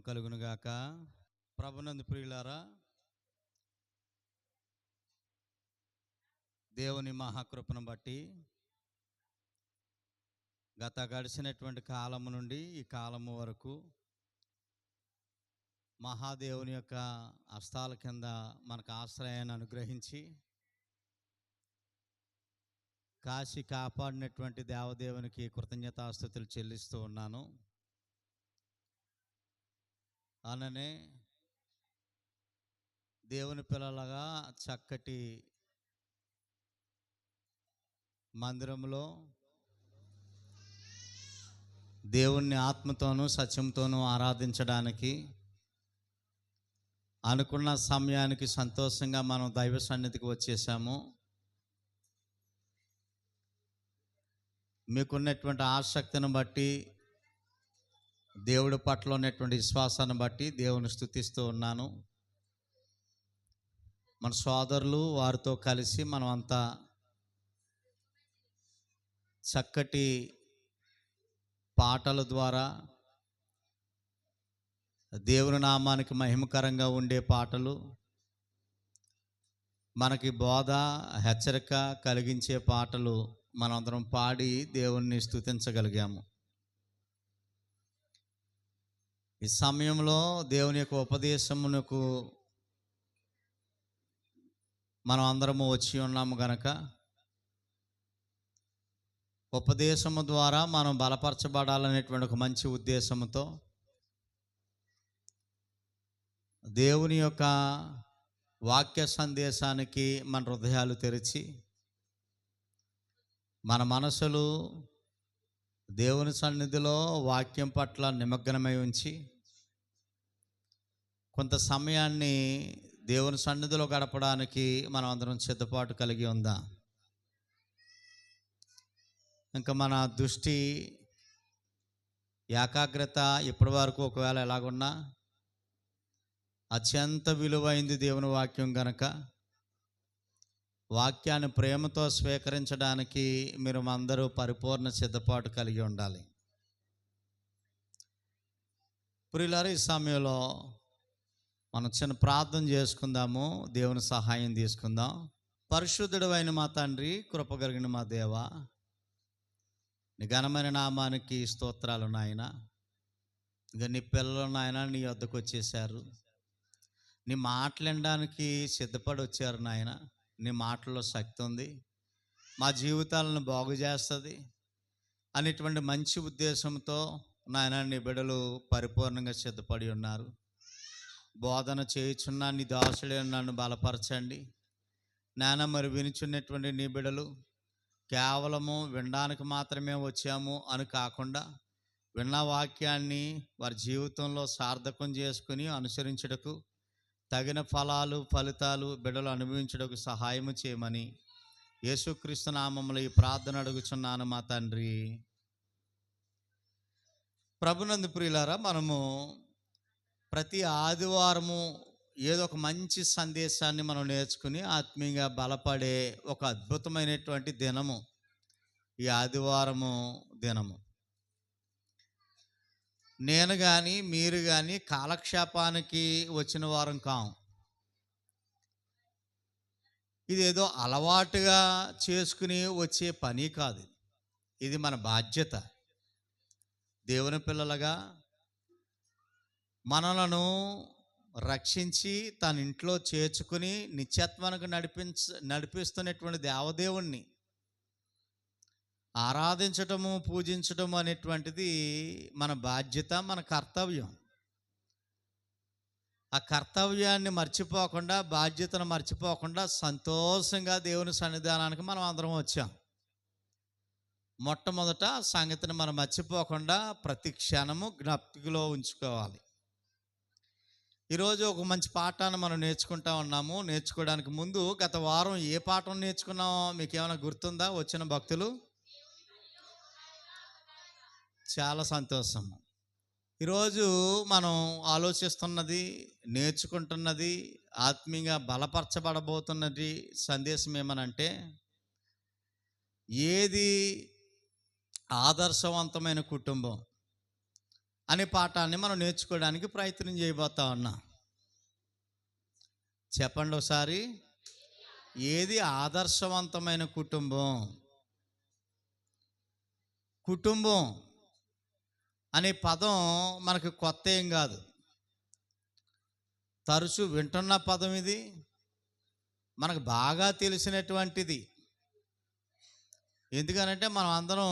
కలుగునుగాక. ప్రభునందు ప్రియులారా, దేవుని మహాకృపను బట్టి గడిచినటువంటి కాలము నుండి ఈ కాలము వరకు మహాదేవుని యొక్క హస్తాల కింద మనకు ఆశ్రయాన్ని అనుగ్రహించి కాశీ కాపాడినటువంటి దేవదేవునికి కృతజ్ఞతాస్తుతులు చెల్లిస్తూ ఉన్నాను. అలానే దేవుని పిల్లలుగా చక్కటి మందిరంలో దేవుణ్ణి ఆత్మతోనూ సత్యంతోనూ ఆరాధించడానికి అనుకున్న సమయానికి సంతోషంగా మనం దైవ సన్నిధికి వచ్చేసాము. మీకున్నటువంటి ఆసక్తిని బట్టి, దేవుడి పట్ల ఉన్నటువంటి విశ్వాసాన్ని బట్టి దేవుని స్తుతిస్తూ ఉన్నాను. మన సోదరులు వారితో కలిసి మనం అంతా చక్కటి పాటల ద్వారా దేవుని నామానికి మహిమకరంగా ఉండే పాటలు, మనకి బోధ హెచ్చరిక కలిగించే పాటలు మనందరం పాడి దేవుణ్ణి స్తుతించగలిగాము. ఈ సమయంలో దేవుని యొక్క ఉపదేశమునకు మనం అందరము వచ్చి ఉన్నాము గనక ఉపదేశము ద్వారా మనం బలపరచబడాలనేటువంటి ఒక మంచి ఉద్దేశంతో దేవుని యొక్క వాక్య సందేశానికి మన హృదయాలు తెరిచి మన మనసులు దేవుని సన్నిధిలో వాక్యం పట్ల నిమగ్నమై ఉంచి కొంత సమయాన్ని దేవుని సన్నిధిలో గడపడానికి మనం అందరం సిద్ధపాటు కలిగి ఉందాం. ఇంకా మన దృష్టి ఏకాగ్రత ఇప్పటి వరకు ఒకవేళ ఎలాగున్నా అత్యంత విలువైంది దేవుని వాక్యం గనక వాక్యాన్ని ప్రేమతో స్వీకరించడానికి మీరు అందరూ పరిపూర్ణ సిద్ధపాటు కలిగి ఉండాలి. ప్రియులారా, ఈ సమయంలో మనం చిన్న ప్రార్థన చేసుకుందాము, దేవుని సహాయం తీసుకుందాం. పరిశుద్ధుడైన మా తండ్రి, కృప కలిగిన మా దేవ, నీ ఘనమైన నామానికి స్తోత్రాలు నాయన. ఇక నీ పిల్లలు నాయన నీ వద్దకు వచ్చేసారు, నీ మాటలు వినడానికి సిద్ధపడి వచ్చారు నాయన. నీ మాటల్లో శక్తి ఉంది, మా జీవితాలను బాగు చేస్తుంది అనేటువంటి మంచి ఉద్దేశంతో నాయన నీ బిడ్డలు పరిపూర్ణంగా సిద్ధపడి ఉన్నారు. బోధన చేయుచున్నా నీ దాసుడైన నన్ను బలపరచండి నాయన. మరి వినుచున్నటువంటి నీ బిడ్డలు కేవలము వినడానికి మాత్రమే వచ్చాము అని కాకుండా విన్న వాక్యాన్ని వారి జీవితంలో సార్థకం చేసుకుని అనుసరించుటకు తగిన ఫలితాలు బిడ్డలు అనుభవించుటకు సహాయము చేయమని యేసుక్రీస్తు నామములో ఈ ప్రార్థన అడుగుచున్నాను మా తండ్రి. ప్రభునందు ప్రియులారా, మనము ప్రతి ఆదివారము ఏదో ఒక మంచి సందేశాన్ని మనం నేర్చుకుని ఆత్మీయంగా బలపడే ఒక అద్భుతమైనటువంటి దినము ఈ ఆదివారము దినము. నేను కానీ మీరు కానీ కాలక్షేపానికి వచ్చిన వారం కాం. ఇది ఏదో అలవాటుగా చేసుకుని వచ్చే పని కాదు. ఇది మన బాధ్యత. దేవుని పిల్లలుగా మనలను రక్షించి తన ఇంట్లో చేర్చుకుని నిత్యత్వానికి నడిపిస్తున్నటువంటి దేవదేవుణ్ణి ఆరాధించటము, పూజించటము అనేటువంటిది మన బాధ్యత, మన కర్తవ్యం. ఆ కర్తవ్యాన్ని మర్చిపోకుండా, బాధ్యతను మర్చిపోకుండా సంతోషంగా దేవుని సన్నిధానానికి మనం అందరం వచ్చాం. మొట్టమొదట సంగతిని మనం మర్చిపోకుండా ప్రతి క్షణము జ్ఞప్తిలో ఉంచుకోవాలి. ఈరోజు ఒక మంచి పాఠాన్ని మనం నేర్చుకుంటా ఉన్నాము. నేర్చుకోవడానికి ముందు గత వారం ఏ పాఠం నేర్చుకున్నామో మీకు ఏమైనా గుర్తుందా? వచ్చిన భక్తులు చాలా సంతోషం. ఈరోజు మనం ఆలోచిస్తున్నది, నేర్చుకుంటున్నది, ఆత్మీయంగా బలపరచబడబోతున్నది సందేశం ఏమనంటే, ఏది ఆదర్శవంతమైన కుటుంబం, అనే పాఠాన్ని మనం నేర్చుకోవడానికి ప్రయత్నం చేయబోతా ఉన్నాం. చెప్పండి ఒకసారి, ఏది ఆదర్శవంతమైన కుటుంబం? కుటుంబం అనే పదం మనకు కొత్త ఏం కాదు, తరచూ వింటున్న పదం ఇది, మనకు బాగా తెలిసినటువంటిది. ఎందుకనంటే మనం అందరం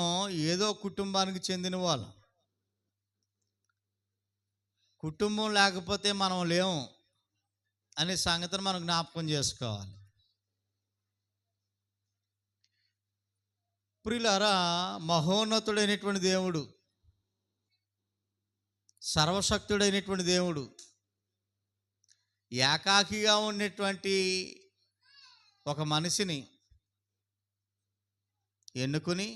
ఏదో కుటుంబానికి చెందిన వాళ్ళం. కుటుంబం లేకపోతే మనం లేము అనే సంగతిని మనం జ్ఞాపకం చేసుకోవాలి. ప్రియులారా, మహోన్నతుడైనటువంటి దేవుడు, సర్వశక్తుడైనటువంటి దేవుడు ఏకాకిగా ఉన్నటువంటి ఒక మనిషిని ఎన్నుకుని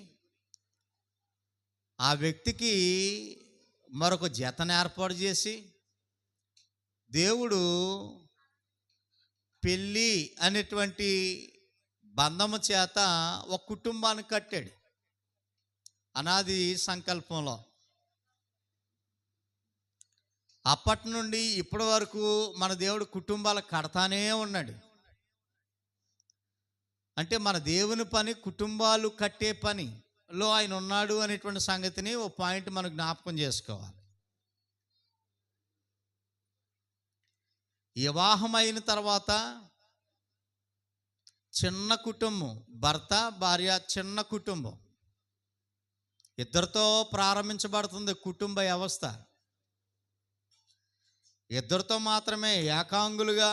ఆ వ్యక్తికి మరొక జతను ఏర్పాటు చేసి దేవుడు పెళ్ళి అనేటువంటి బంధము చేత ఒక కుటుంబాన్ని కట్టాడు. అనాది సంకల్పంలో అప్పటి నుండి ఇప్పటి వరకు మన దేవుడు కుటుంబాలు కడతానే ఉన్నాడు. అంటే మన దేవుని పని కుటుంబాలు కట్టే పనిలో ఆయన ఉన్నాడు అనేటువంటి సంగతిని ఓ పాయింట్ మనం జ్ఞాపకం చేసుకోవాలి. వివాహం అయిన తర్వాత చిన్న కుటుంబం, భర్త భార్య చిన్న కుటుంబం, ఇద్దరితో ప్రారంభించబడుతుంది కుటుంబ వ్యవస్థ. ఇద్దరితో మాత్రమే ఏకాంగులుగా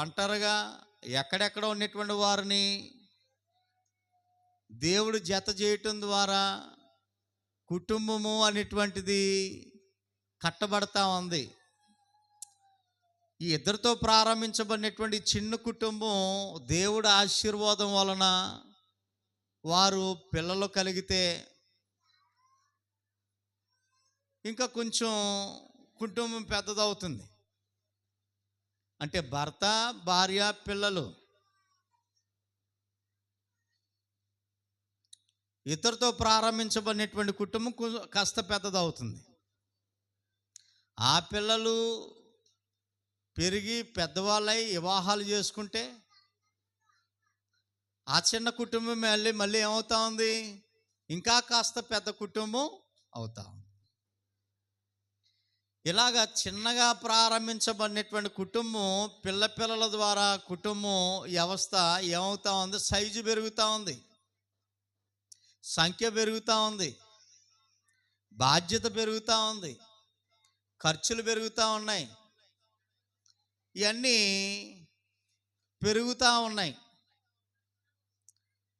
ఒంటరిగా ఎక్కడెక్కడ ఉన్నటువంటి వారిని దేవుడు జత చేయటం ద్వారా కుటుంబము అనేటువంటిది కట్టబడతా ఉంది. ఈ ఇద్దరితో ప్రారంభించబడినటువంటి చిన్న కుటుంబం దేవుడి ఆశీర్వాదం వలన వారు పిల్లలు కలిగితే ఇంకా కొంచెం కుటుంబం పెద్దదవుతుంది. అంటే భర్త భార్య పిల్లలు ఇద్దరితో ప్రారంభించబడినటువంటి కుటుంబం కాస్త పెద్దదవుతుంది. ఆ పిల్లలు పెరిగి పెద్దవాళ్ళై వివాహాలు చేసుకుంటే ఆ చిన్న కుటుంబం మళ్ళీ ఏమవుతా ఉంది, ఇంకా కాస్త పెద్ద కుటుంబం అవుతా ఉంది. ఇలాగా చిన్నగా ప్రారంభించబడినటువంటి కుటుంబం పిల్లల ద్వారా కుటుంబం వ్యవస్థ ఏమవుతా ఉంది, సైజు పెరుగుతూ ఉంది, సంఖ్య పెరుగుతూ ఉంది, బాధ్యత పెరుగుతూ ఉంది, ఖర్చులు పెరుగుతూ ఉన్నాయి, ఇవన్నీ పెరుగుతూ ఉన్నాయి.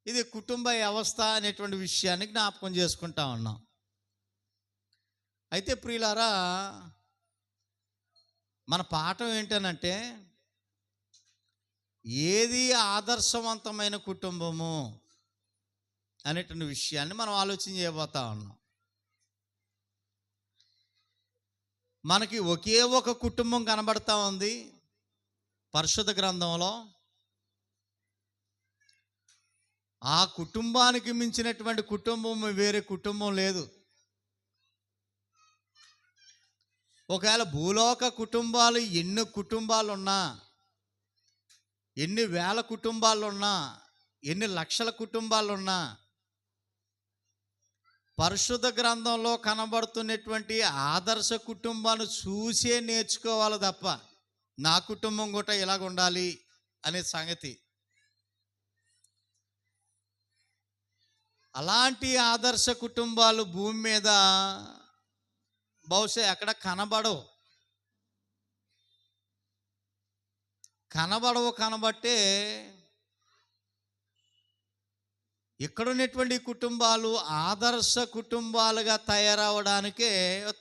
ఇది కుటుంబ వ్యవస్థ అనేటువంటి విషయాన్ని జ్ఞాపకం చేసుకుంటా ఉన్నాం. అయితే ప్రియులారా, మన పాఠం ఏంటనంటే ఏది ఆదర్శవంతమైన కుటుంబము అనేటువంటి విషయాన్ని మనం ఆలోచన చేయబోతా ఉన్నాం. మనకి ఒకే ఒక కుటుంబం కనబడతా ఉంది పరిశుద్ధ గ్రంథంలో. ఆ కుటుంబానికి మించినటువంటి కుటుంబం వేరే కుటుంబం లేదు. ఒకవేళ భూలోక కుటుంబాలు ఎన్ని కుటుంబాలున్నా, ఎన్ని వేల కుటుంబాలున్నా, ఎన్ని లక్షల కుటుంబాలున్నా, పరిశుద్ధ గ్రంథంలో కనబడుతున్నటువంటి ఆదర్శ కుటుంబాన్ని చూసే నేర్చుకోవాలి తప్ప నా కుటుంబం కూడా ఇలాగ ఉండాలి అనే సంగతి. అలాంటి ఆదర్శ కుటుంబాలు భూమి మీద బహుశా ఎక్కడ కనబడవు కనబట్టే ఇక్కడున్నటువంటి కుటుంబాలు ఆదర్శ కుటుంబాలుగా తయారవడానికే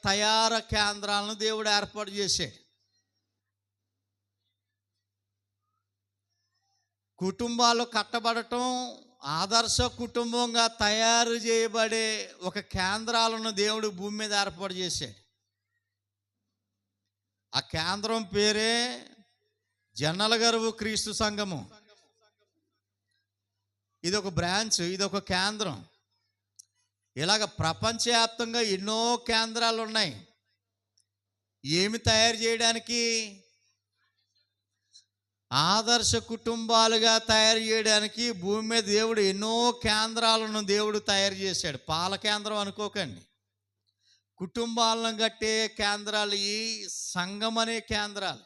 తయారు కేంద్రాలను దేవుడు ఏర్పాటు చేశాడు. కుటుంబాలు కట్టబడటం, ఆదర్శ కుటుంబంగా తయారు చేయబడే ఒక కేంద్రాలను దేవుడు భూమి మీద ఏర్పాటు చేశాడు. ఆ కేంద్రం పేరే జన్నలగరువు క్రీస్తు సంఘము. ఇది ఒక బ్రాంచ్, ఇది ఒక కేంద్రం. ఇలాగ ప్రపంచవ్యాప్తంగా ఎన్నో కేంద్రాలు ఉన్నాయి. ఏమి తయారు చేయడానికి? ఆదర్శ కుటుంబాలుగా తయారు చేయడానికి భూమి మీద దేవుడు ఎన్నో కేంద్రాలను దేవుడు తయారు చేశాడు. పాల కేంద్రం అనుకోకండి. కుటుంబాలను కట్టే కేంద్రాలు ఈ సంఘం అనే కేంద్రాలు.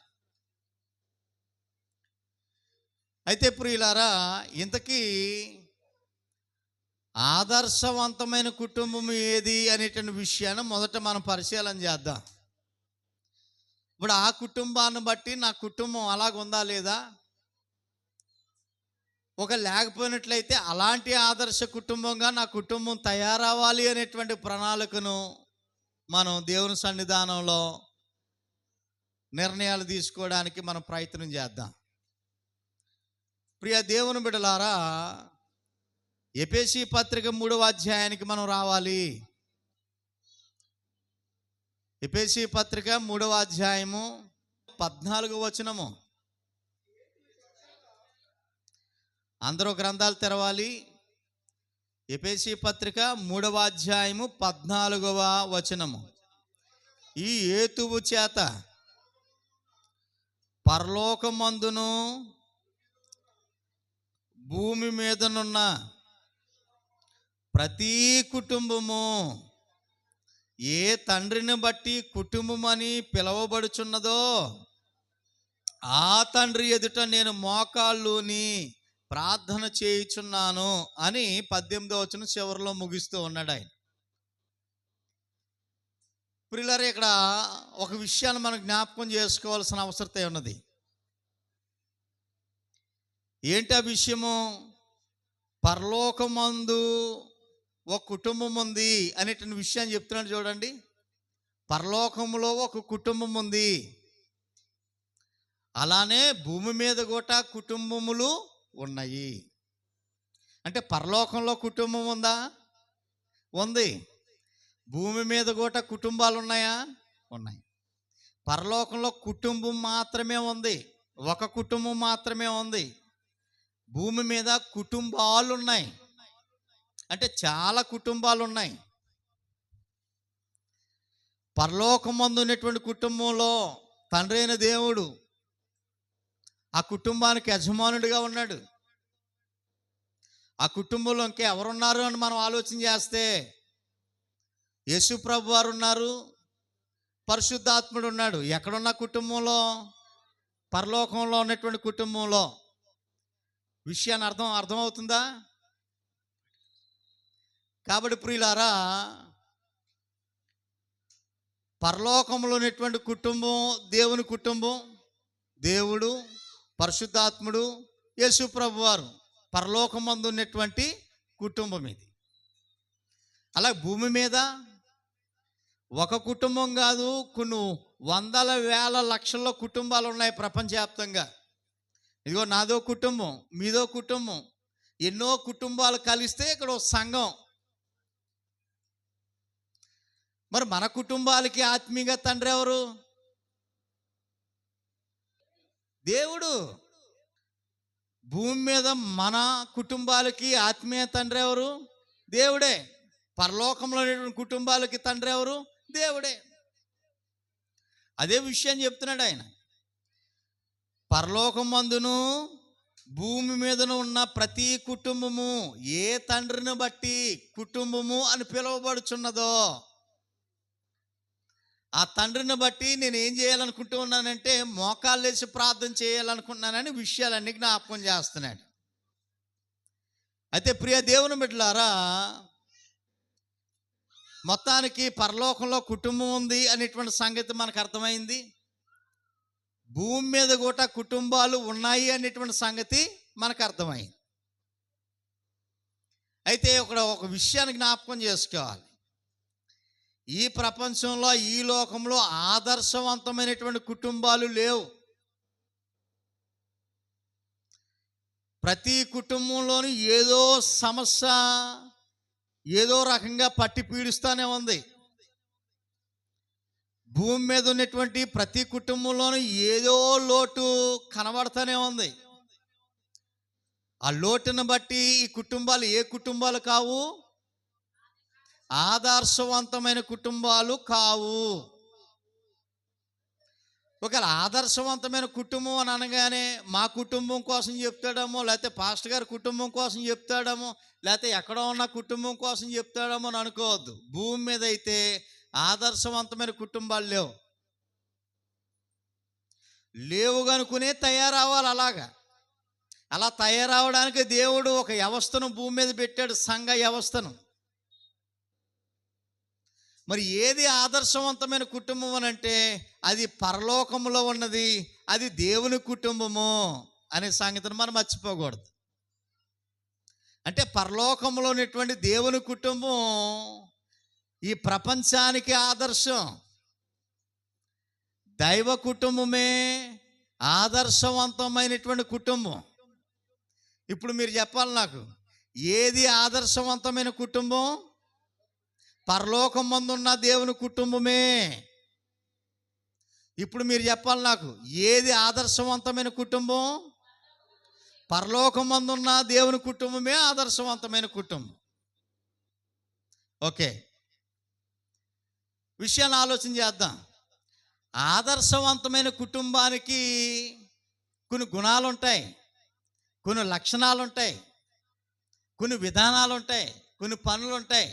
అయితే ప్రియులారా, ఇంతకీ ఆదర్శవంతమైన కుటుంబం ఏది అనేటువంటి విషయాన్ని మొదట మనం పరిశీలన చేద్దాం. ఇప్పుడు ఆ కుటుంబాన్ని బట్టి నా కుటుంబం అలాగుందా లేదా? ఒక లేకపోయినట్లయితే అలాంటి ఆదర్శ కుటుంబంగా నా కుటుంబం తయారవ్వాలి అనేటువంటి ప్రణాళికను మనం దేవుని సన్నిధానంలో నిర్ణయాలు తీసుకోవడానికి మనం ప్రయత్నం చేద్దాం. ప్రియ దేవుని బిడ్డలారా, ఎఫెసీ పత్రిక 3వ అధ్యాయానికి మనం రావాలి. ఎఫెసీ పత్రిక 3వ అధ్యాయము 14వ వచనము. అందరూ గ్రంథాలు తెరవాలి. ఎఫెసీ పత్రిక 3వ అధ్యాయము 14వ వచనము. ఈ హేతువు చేత పరలోకమందును భూమి మీదనున్న ప్రతి కుటుంబము ఏ తండ్రిని బట్టి కుటుంబం అని పిలువబడుచున్నదో ఆ తండ్రి ఎదుట నేను మోకాళ్ళుని ప్రార్థన చేయుచున్నాను అని 18వ వచనం చివరిలో ముగిస్తూ ఉన్నాడు ఆయన. ప్రియులారా, ఇక్కడ ఒక విషయాన్ని మనం జ్ఞాపకం చేసుకోవాల్సిన అవసరం ఉన్నది. ఏంటి ఆ విషయము? పరలోకమందు ఒక కుటుంబం ఉంది అనేటువంటి విషయాన్ని చెప్తున్నాడు చూడండి. పరలోకంలో ఒక కుటుంబం ఉంది, అలానే భూమి మీద కూడా కుటుంబములు ఉన్నాయి. అంటే పరలోకంలో కుటుంబం ఉందా? ఉంది. భూమి మీద కూడా కుటుంబాలు ఉన్నాయా? ఉన్నాయి. పరలోకంలో కుటుంబం మాత్రమే ఉంది, ఒక కుటుంబం మాత్రమే ఉంది. భూమి మీద కుటుంబాలు ఉన్నాయి, అంటే చాలా కుటుంబాలు ఉన్నాయి. పరలోకమందు ఉన్నటువంటి కుటుంబంలో తండ్రి అయిన దేవుడు ఆ కుటుంబానికి యజమానుడిగా ఉన్నాడు. ఆ కుటుంబంలో ఇంకెవరున్నారు అని మనం ఆలోచన చేస్తే యేసు ప్రభు వారు ఉన్నారు, పరిశుద్ధాత్ముడు ఉన్నాడు. ఎక్కడున్న కుటుంబంలో? పరలోకంలో ఉన్నటువంటి కుటుంబంలో. విషయాన్ని అర్థమవుతుందా? కాబట్టి ప్రియులారా, పరలోకంలో ఉన్నటువంటి కుటుంబం దేవుని కుటుంబం. దేవుడు, పరిశుద్ధాత్ముడు, యేసు ప్రభు వారు పరలోకమందు ఉన్నటువంటి కుటుంబం ఇది. అలా భూమి మీద ఒక కుటుంబం కాదు, కొన్ని వందల వేల లక్షల్లో కుటుంబాలు ఉన్నాయి ప్రపంచవ్యాప్తంగా. ఇదిగో నాదో కుటుంబం, మీదో కుటుంబం, ఎన్నో కుటుంబాలు కలిస్తే ఇక్కడ ఒక సంఘం. మరి మన కుటుంబాలకి ఆత్మీయ తండ్రి ఎవరు? దేవుడు. భూమి మీద మన కుటుంబాలకి ఆత్మీయ తండ్రి ఎవరు? దేవుడే. పరలోకంలో కుటుంబాలకి తండ్రి ఎవరు? దేవుడే. అదే విషయం చెప్తున్నాడు ఆయన. పరలోకమందును భూమి మీదను ఉన్న ప్రతి కుటుంబము ఏ తండ్రిని బట్టి కుటుంబము అని పిలువబడుచున్నదో ఆ తండ్రిని బట్టి నేను ఏం చేయాలనుకుంటూ ఉన్నానంటే మోకాళ్ళు వేసి ప్రార్థన చేయాలనుకుంటున్నానని విషయాలన్నీ జ్ఞాపకం చేస్తున్నాడు. అయితే ప్రియ దేవుని బిడ్డలారా, మొత్తానికి పరలోకంలో కుటుంబం ఉంది అనేటువంటి సంగతి మనకు అర్థమైంది. భూమి మీద కూడా కుటుంబాలు ఉన్నాయి అనేటువంటి సంగతి మనకు అర్థమైంది. అయితే ఒక విషయాన్ని జ్ఞాపకం చేసుకోవాలి. ఈ ప్రపంచంలో, ఈ లోకంలో ఆదర్శవంతమైనటువంటి కుటుంబాలు లేవు. ప్రతి కుటుంబంలోనూ ఏదో సమస్య ఏదో రకంగా పట్టి పీడిస్తూనే ఉంది. భూమి మీద ఉన్నటువంటి ప్రతి కుటుంబంలోనూ ఏదో లోటు కనబడుతూనే ఉంది. ఆ లోటును బట్టి ఈ కుటుంబాలు ఏ కుటుంబాలు కావు? ఆదర్శవంతమైన కుటుంబాలు కావు. ఒకవేళ ఆదర్శవంతమైన కుటుంబం అని అనగానే మా కుటుంబం కోసం చెప్తాడేమో, లేకపోతే పాస్టర్ గారి కుటుంబం కోసం చెప్తాడేమో, లేకపోతే ఎక్కడో ఉన్న కుటుంబం కోసం చెప్తాడేమో అని అనుకోవద్దు. భూమి మీద అయితే ఆదర్శవంతమైన కుటుంబాలు లేవు కనుకునే తయారవ్వాలి. అలా తయారవడానికి దేవుడు ఒక వ్యవస్థను భూమి మీద పెట్టాడు, సంఘ వ్యవస్థను. మరి ఏది ఆదర్శవంతమైన కుటుంబం అని అంటే అది పరలోకంలో ఉన్నది, అది దేవుని కుటుంబము అనే సంగతిని మనం మర్చిపోకూడదు. అంటే పరలోకంలో ఉన్నటువంటి దేవుని కుటుంబం ఈ ప్రపంచానికి ఆదర్శం. దైవ కుటుంబమే ఆదర్శవంతమైనటువంటి కుటుంబం. ఇప్పుడు మీరు చెప్పాలి నాకు, ఏది ఆదర్శవంతమైన కుటుంబం? పరలోకం మందున్న దేవుని కుటుంబమే. ఇప్పుడు మీరు చెప్పాలి నాకు, ఏది ఆదర్శవంతమైన కుటుంబం? పరలోకం మందున్న దేవుని కుటుంబమే ఆదర్శవంతమైన కుటుంబం. ఓకే, విషయాన్ని ఆలోచన చేద్దాం. ఆదర్శవంతమైన కుటుంబానికి కొన్ని గుణాలు ఉంటాయి, కొన్ని లక్షణాలు ఉంటాయి, కొన్ని విధానాలు ఉంటాయి, కొన్ని పనులు ఉంటాయి.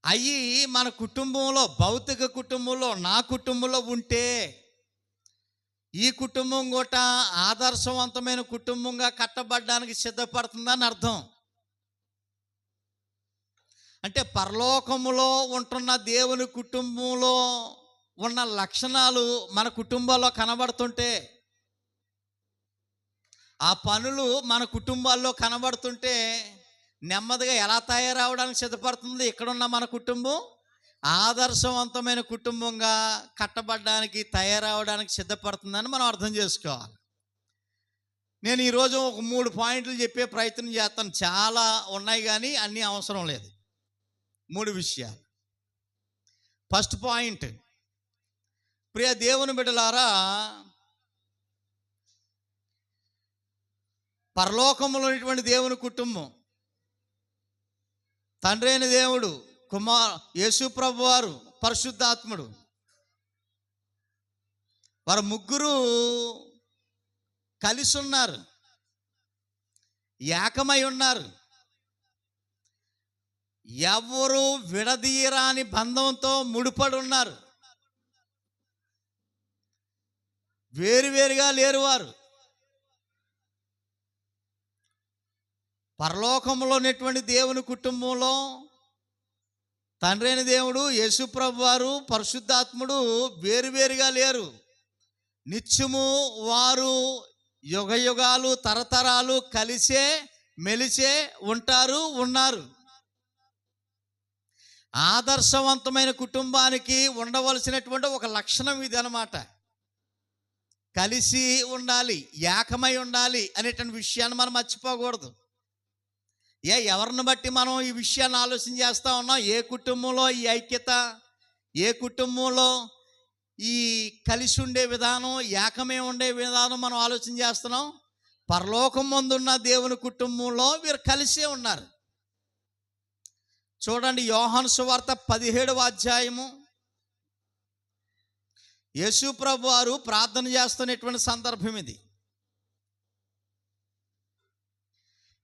అవి మన కుటుంబంలో, భౌతిక కుటుంబంలో, నా కుటుంబంలో ఉంటే ఈ కుటుంబం కూడా ఆదర్శవంతమైన కుటుంబంగా కట్టబడడానికి సిద్ధపడుతుందని అర్థం. అంటే పరలోకములో ఉంటున్న దేవుని కుటుంబంలో ఉన్న లక్షణాలు మన కుటుంబాల్లో కనబడుతుంటే, ఆ పనులు మన కుటుంబాల్లో కనబడుతుంటే నెమ్మదిగా ఎలా తయారవడానికి సిద్ధపడుతుంది? ఇక్కడున్న మన కుటుంబం ఆదర్శవంతమైన కుటుంబంగా కట్టబడడానికి, తయారవడానికి సిద్ధపడుతుందని మనం అర్థం చేసుకోవాలి. నేను ఈరోజు ఒక 3 పాయింట్లు చెప్పే ప్రయత్నం చేస్తాను. చాలా ఉన్నాయి కానీ అన్నీ అవసరం లేదు. 3 విషయాలు. ఫస్ట్ పాయింట్, ప్రియ దేవుని బిడ్డలారా, పరలోకంలో ఉన్నటువంటి దేవుని కుటుంబం, తండ్రి అయిన దేవుడు, యేసు ప్రభు వారు, పరిశుద్ధాత్ముడు, వారు ముగ్గురు కలిసి ఉన్నారు, ఏకమై ఉన్నారు. ఎవరు విడదీయరాని బంధంతో ముడిపడి ఉన్నారు. వేరువేరుగా లేరు వారు. పరలోకంలో ఉన్నటువంటి దేవుని కుటుంబంలో తండ్రి అయిన దేవుడు, యేసు ప్రభు వారు, పరిశుద్ధాత్ముడు వేరువేరుగా లేరు. నిత్యము వారు యుగయుగాలు, తరతరాలు కలిసే మెలిసే ఉన్నారు. ఆదర్శవంతమైన కుటుంబానికి ఉండవలసినటువంటి ఒక లక్షణం ఇది అన్నమాట. కలిసి ఉండాలి, ఏకమై ఉండాలి అనేటువంటి విషయాన్ని మనం మర్చిపోకూడదు. ఎవరిని బట్టి మనం ఈ విషయాన్ని ఆలోచన చేస్తూ ఉన్నాం? ఏ కుటుంబంలో ఈ ఐక్యత, ఏ కుటుంబంలో ఈ కలిసి ఉండే విధానం, ఏకమే ఉండే విధానం మనం ఆలోచన చేస్తున్నాం? పరలోకం ముందున్న దేవుని కుటుంబంలో వీరు కలిసే ఉన్నారు. చూడండి, యోహాను సువార్త 17వ అధ్యాయము. యేసు ప్రభు వారు ప్రార్థన చేస్తున్నటువంటి సందర్భం ఇది.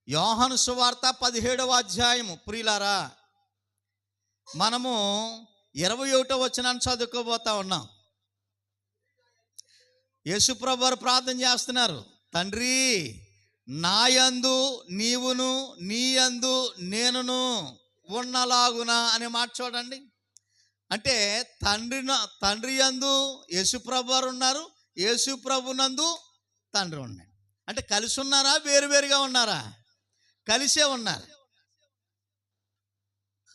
యోహాను సువార్త 17వ అధ్యాయము. ప్రియులారా, మనము 21వ వచనాన్ని చదువుకోబోతా ఉన్నాం. యేసు ప్రభు వారు ప్రార్థన చేస్తున్నారు, తండ్రి నాయందు నీవును, నీయందు నేనును ఉన్నలాగున అనే మాట చూడండి. అంటే తండ్రి యందు యేసు ప్రభు వారు ఉన్నారు, యేసు ప్రభు నందు తండ్రి ఉన్నాడు. అంటే కలిసి ఉన్నారా, వేరువేరుగా ఉన్నారా? కలిసే ఉన్నారు.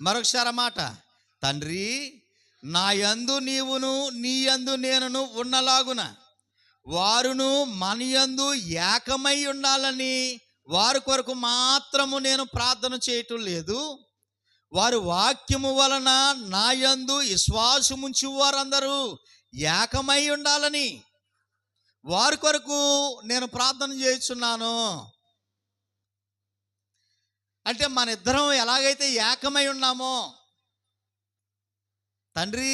మరొకసారి మాట, తండ్రి నా యందు నీవును, నీ యందు నేనును ఉన్నలాగున వారును మన యందు ఏకమై ఉండాలని వారి కొరకు మాత్రము నేను ప్రార్థన చేయటం లేదు, వారి వాక్యము వలన నా యందు విశ్వాసముంచి వారందరూ ఏకమై ఉండాలని వారి కొరకు నేను ప్రార్థన చేస్తున్నాను. అంటే మన ఇద్దరం ఎలాగైతే ఏకమై ఉన్నామో, తండ్రి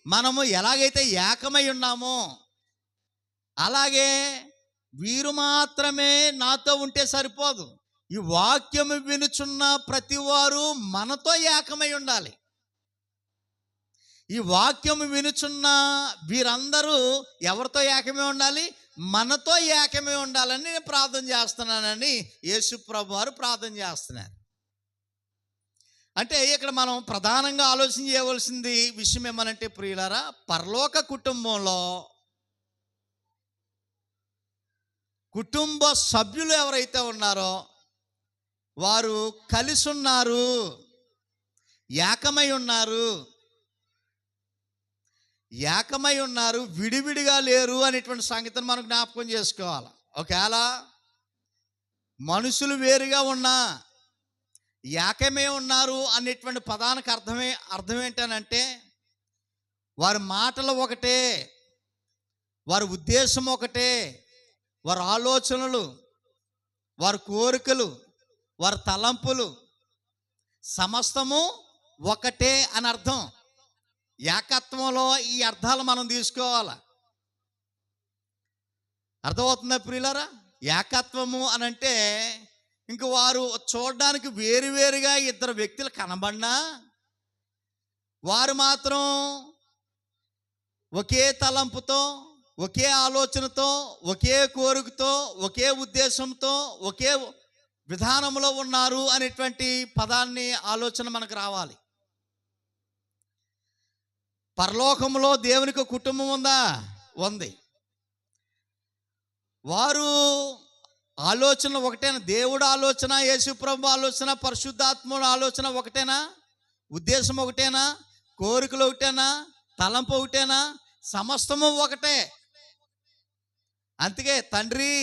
మనము ఎలాగైతే ఏకమై ఉన్నామో అలాగే వీరు మాత్రమే నాతో ఉంటే సరిపోదు. ఈ వాక్యము వినుచున్న ప్రతి వారు మనతో ఏకమై ఉండాలి. ఈ వాక్యము వినుచున్న వీరందరూ ఎవరితో ఏకమై ఉండాలి? మనతో ఏకమై ఉండాలని నేను ప్రార్థన చేస్తున్నానని యేసు ప్రభు వారు ప్రార్థన చేస్తున్నారు. అంటే ఇక్కడ మనం ప్రధానంగా ఆలోచన చేయవలసింది విషయం ఏమనంటే ప్రియులారా, పరలోక కుటుంబంలో కుటుంబ సభ్యులు ఎవరైతే ఉన్నారో వారు కలిసి ఉన్నారు, ఏకమై ఉన్నారు, ఏకమై ఉన్నారు, విడివిడిగా లేరు అనేటువంటి సంగతిని మనం జ్ఞాపకం చేసుకోవాలి. ఒకవేళ మనుషులు వేరుగా ఉన్నా ఏకమే ఉన్నారు అనేటువంటి పదానికి అర్థం ఏంటనంటే వారి మాటలు ఒకటే, వారి ఉద్దేశం ఒకటే, వారి ఆలోచనలు, వారి కోరికలు, వారి తలంపులు సమస్తము ఒకటే అని అర్థం. ఏకత్వంలో ఈ అర్థాలు మనం తీసుకోవాలి. అర్థమవుతుందా ప్రియులారా? ఏకత్వము అని అంటే ఇంక వారు చూడడానికి వేరువేరుగా ఇద్దరు వ్యక్తులు కనబడినా వారు మాత్రం ఒకే తలంపుతో, ఒకే ఆలోచనతో, ఒకే కోరికతో, ఒకే ఉద్దేశంతో, ఒకే విధానంలో ఉన్నారు అనేటువంటి పదాన్ని ఆలోచన మనకు రావాలి. పరలోకంలో దేవునికి కుటుంబం ఉందా? ఉంది. వారు ఆలోచన ఒకటేనా? దేవుడు ఆలోచన, యేసుప్రభు ఆలోచన, పరిశుద్ధాత్ముడు ఆలోచన ఒకటేనా? ఉద్దేశం ఒకటేనా? కోరికలు ఒకటేనా? తలంపు ఒకటేనా? సమస్తము ఒకటే. అందుకే తండ్రి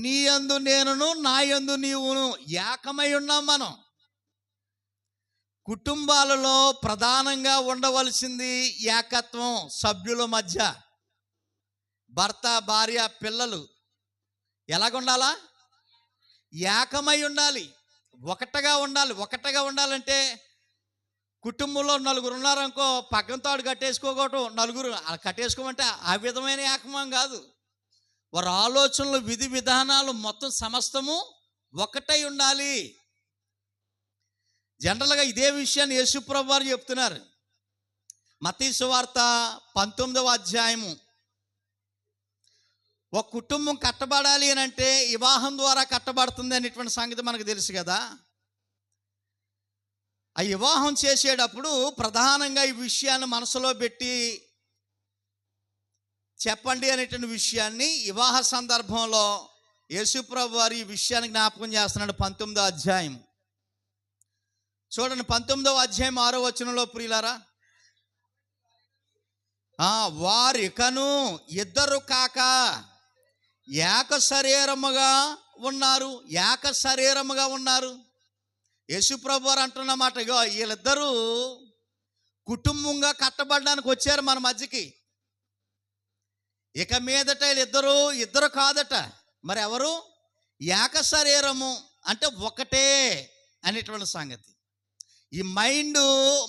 నీ యందు నేనును, నా యందు నీవును ఏకమై ఉన్నాం. మనం కుటుంబాలలో ప్రధానంగా ఉండవలసింది ఏకత్వం. సభ్యుల మధ్య భర్త, భార్య, పిల్లలు ఎలాగుండాలా? ఏకమై ఉండాలి, ఒకటిగా ఉండాలి. ఒకటిగా ఉండాలంటే కుటుంబంలో నలుగురు ఉన్నారనుకో, పక్కనతో కట్టేసుకోకూడదు. నలుగురు కట్టేసుకోమంటే ఆ విధమైన ఏకమం కాదు. వారి ఆలోచనలు, విధి విధానాలు మొత్తం సమస్తము ఒకటై ఉండాలి. జనరల్గా ఇదే విషయాన్ని యేసుప్రభు వారు చెప్తున్నారు. మత్తయి సువార్త 19వ అధ్యాయము. ఒక కుటుంబం కట్టబడాలి అని అంటే వివాహం ద్వారా కట్టబడుతుంది అనేటువంటి సంగతి మనకు తెలుసు కదా. ఆ వివాహం చేసేటప్పుడు ప్రధానంగా ఈ విషయాన్ని మనసులో పెట్టి చెప్పండి అనేటువంటి విషయాన్ని వివాహ సందర్భంలో యేసుప్రభు వారు ఈ విషయాన్ని జ్ఞాపకం చేస్తున్నాడు. 19వ అధ్యాయం చూడండి. 19వ అధ్యాయం 6వ వచనంలో ప్రియులారా, వారికను ఇద్దరు కాక ఏక శరీరముగా ఉన్నారు. ఏక శరీరముగా ఉన్నారు. యేసుప్రభు వారు అంటున్నమాట, ఇగో వీళ్ళిద్దరూ కుటుంబంగా కట్టబడడానికి వచ్చారు మన మధ్యకి. ఇక మీదట ఇద్దరు కాదట. మరి ఎవరు? ఏక శరీరము అంటే ఒకటే అనేటువంటి సంగతి. ఈ మైండ్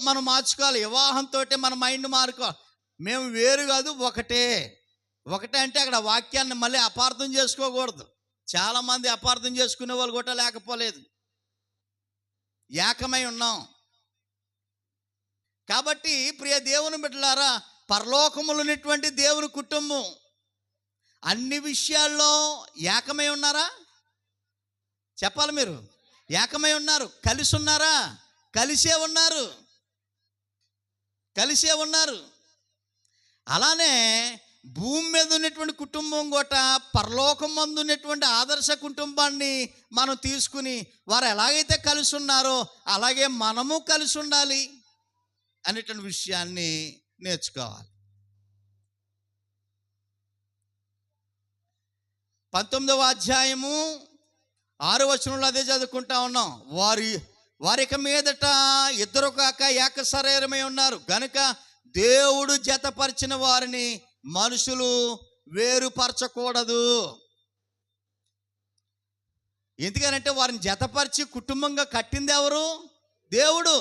మనం మార్చుకోవాలి. వివాహంతో మన మైండ్ మారుకోవాలి. మేము వేరు కాదు, ఒకటే. ఒకటే అంటే అక్కడ వాక్యాన్ని మళ్ళీ అపార్థం చేసుకోకూడదు. చాలామంది అపార్థం చేసుకునే వాళ్ళు కూడా లేకపోలేదు. ఏకమై ఉన్నాం కాబట్టి ప్రియ దేవుని బిడ్డలారా, పరలోకములో ఉన్నటువంటి దేవుని కుటుంబం అన్ని విషయాల్లో ఏకమై ఉన్నారా? చెప్పాలి మీరు. ఏకమై ఉన్నారు. కలిసి ఉన్నారా? కలిసే ఉన్నారు. కలిసే ఉన్నారు. అలానే భూమి మీద ఉన్నటువంటి కుటుంబం కూడా పరలోకం మందు ఉన్నటువంటి ఆదర్శ కుటుంబాన్ని మనం తీసుకుని వారు ఎలాగైతే కలిసి ఉన్నారో అలాగే మనము కలిసి ఉండాలి అనేటువంటి విషయాన్ని నేర్చుకోవాలి. 19వ అధ్యాయము 6వ వచనంలో అదే చదువుకుంటా ఉన్నాం. వారిక మీదట ఇద్దరు కాక ఏక శరీరమై ఉన్నారు గనుక దేవుడు జతపరిచిన వారిని మనుషులు వేరుపరచకూడదు. ఎందుకనంటే వారిని జతపరిచి కుటుంబంగా కట్టింది ఎవరు? దేవుడు.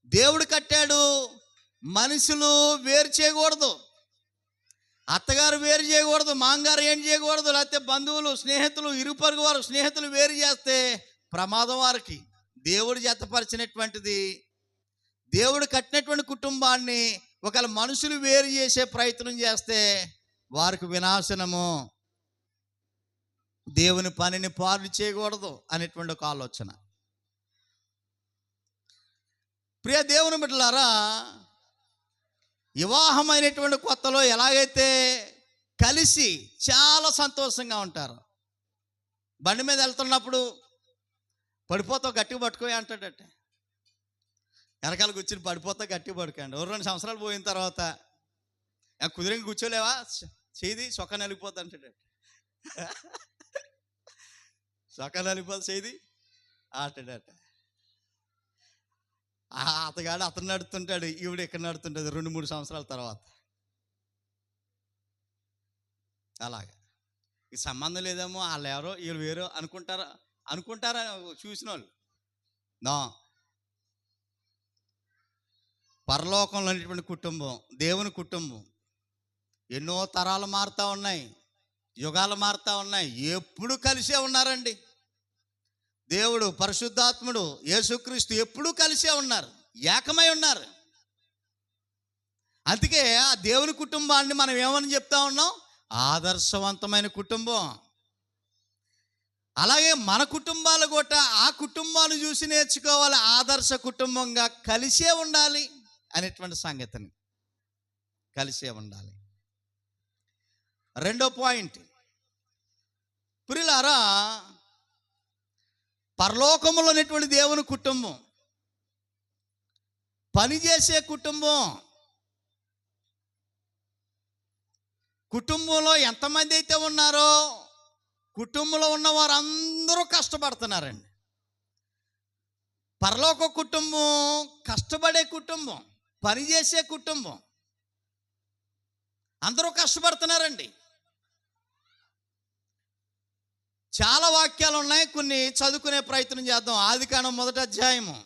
దేవుడు కట్టాడు. మనుషులు వేరు చేయకూడదు, అత్తగారు వేరు చేయకూడదు, మామగారు ఏం చేయకూడదు, లేకపోతే బంధువులు, స్నేహితులు, ఇరుపరుగు వారు, స్నేహితులు వేరు చేస్తే ప్రమాదం వారికి. దేవుడు జతపరిచినటువంటిది, దేవుడు కట్టినటువంటి కుటుంబాన్ని ఒకవేళ మనుషులు వేరు చేసే ప్రయత్నం చేస్తే వారికి వినాశనము. దేవుని పనిని పాడు చేయకూడదు అనేటువంటి ఒక ఆలోచన. ప్రియ దేవుని బిడ్డలారా, వివాహమైనటువంటి కొత్తలో ఎలాగైతే కలిసి చాలా సంతోషంగా ఉంటారు, బండి మీద వెళ్తున్నప్పుడు పడిపోతావు గట్టిగా పట్టుకోయి అంటాడట, వెనకాల కూర్చుని పడిపోతా గట్టిగా పడుకోండి. 2 సంవత్సరాలు పోయిన తర్వాత కుదిరికి కూర్చోలేవా, చేది సొక్క నలిగిపోద్ది అంటాడట. సొక్క నలిగిపోద్ది చేది ఆటాడట. అతగాడు అతను నడుతుంటాడు, ఈవిడ ఇక్కడ నడుతుంటుంది 2-3 సంవత్సరాల తర్వాత. అలాగా ఈ సంబంధం లేదేమో, వాళ్ళు ఎవరో వీళ్ళు వేరో అనుకుంటారా చూసిన వాళ్ళు. పరలోకంలో ఉన్నటువంటి కుటుంబం, దేవుని కుటుంబం ఎన్నో తరాలు మారుతూ ఉన్నాయి, యుగాలు మారుతూ ఉన్నాయి, ఎప్పుడు కలిసే ఉన్నారండి. దేవుడు, పరిశుద్ధాత్ముడు, యేసుక్రీస్తు ఎప్పుడూ కలిసే ఉన్నారు, ఏకమై ఉన్నారు. అందుకే ఆ దేవుని కుటుంబాన్ని మనం ఏమని చెప్తా ఉన్నాం? ఆదర్శవంతమైన కుటుంబం. అలాగే మన కుటుంబాలు కూడా ఆ కుటుంబాన్ని చూసి నేర్చుకోవాలి, ఆదర్శ కుటుంబంగా కలిసే ఉండాలి అనేటువంటి సంగతిని, కలిసే ఉండాలి. రెండో పాయింట్, ప్రియులారా, పరలోకములో ఉన్నటువంటి దేవుని కుటుంబం, పనిచేసే కుటుంబం. కుటుంబంలో ఎంతమంది అయితే ఉన్నారో కుటుంబంలో ఉన్న వారందరూ కష్టపడుతున్నారండి. పరలోక కుటుంబం కష్టపడే కుటుంబం, పనిచేసే కుటుంబం, అందరూ కష్టపడుతున్నారండి. చాలా వాక్యాలు ఉన్నాయి, కొన్ని చదువుకునే ప్రయత్నం చేద్దాం. ఆదికాండం 1వ అధ్యాయము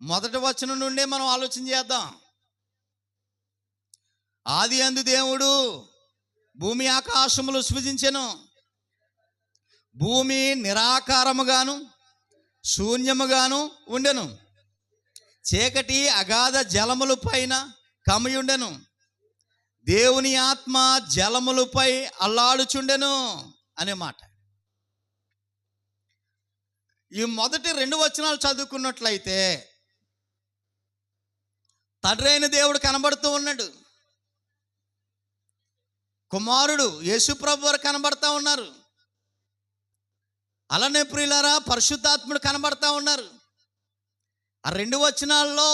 1వ వచనం నుండే మనం ఆలోచన చేద్దాం. ఆదియందు దేవుడు భూమి ఆకాశములు సృజించెను. భూమి నిరాకారముగాను శూన్యముగాను ఉండెను. చీకటి అగాధ జలముల పైన కమ్మియుండెను. దేవుని ఆత్మ జలములపై అల్లాడుచుండెను అనే మాట. ఈ మొదటి 2 వచనాలు చదువుకున్నట్లయితే తండ్రి అయిన దేవుడు కనబడుతూ ఉన్నాడు, కుమారుడు యేసుప్రభు వారు కనబడతా ఉన్నారు, అలానే ప్రియులారా పరిశుద్ధాత్ముడు కనబడతా ఉన్నారు. ఆ 2 వచనాల్లో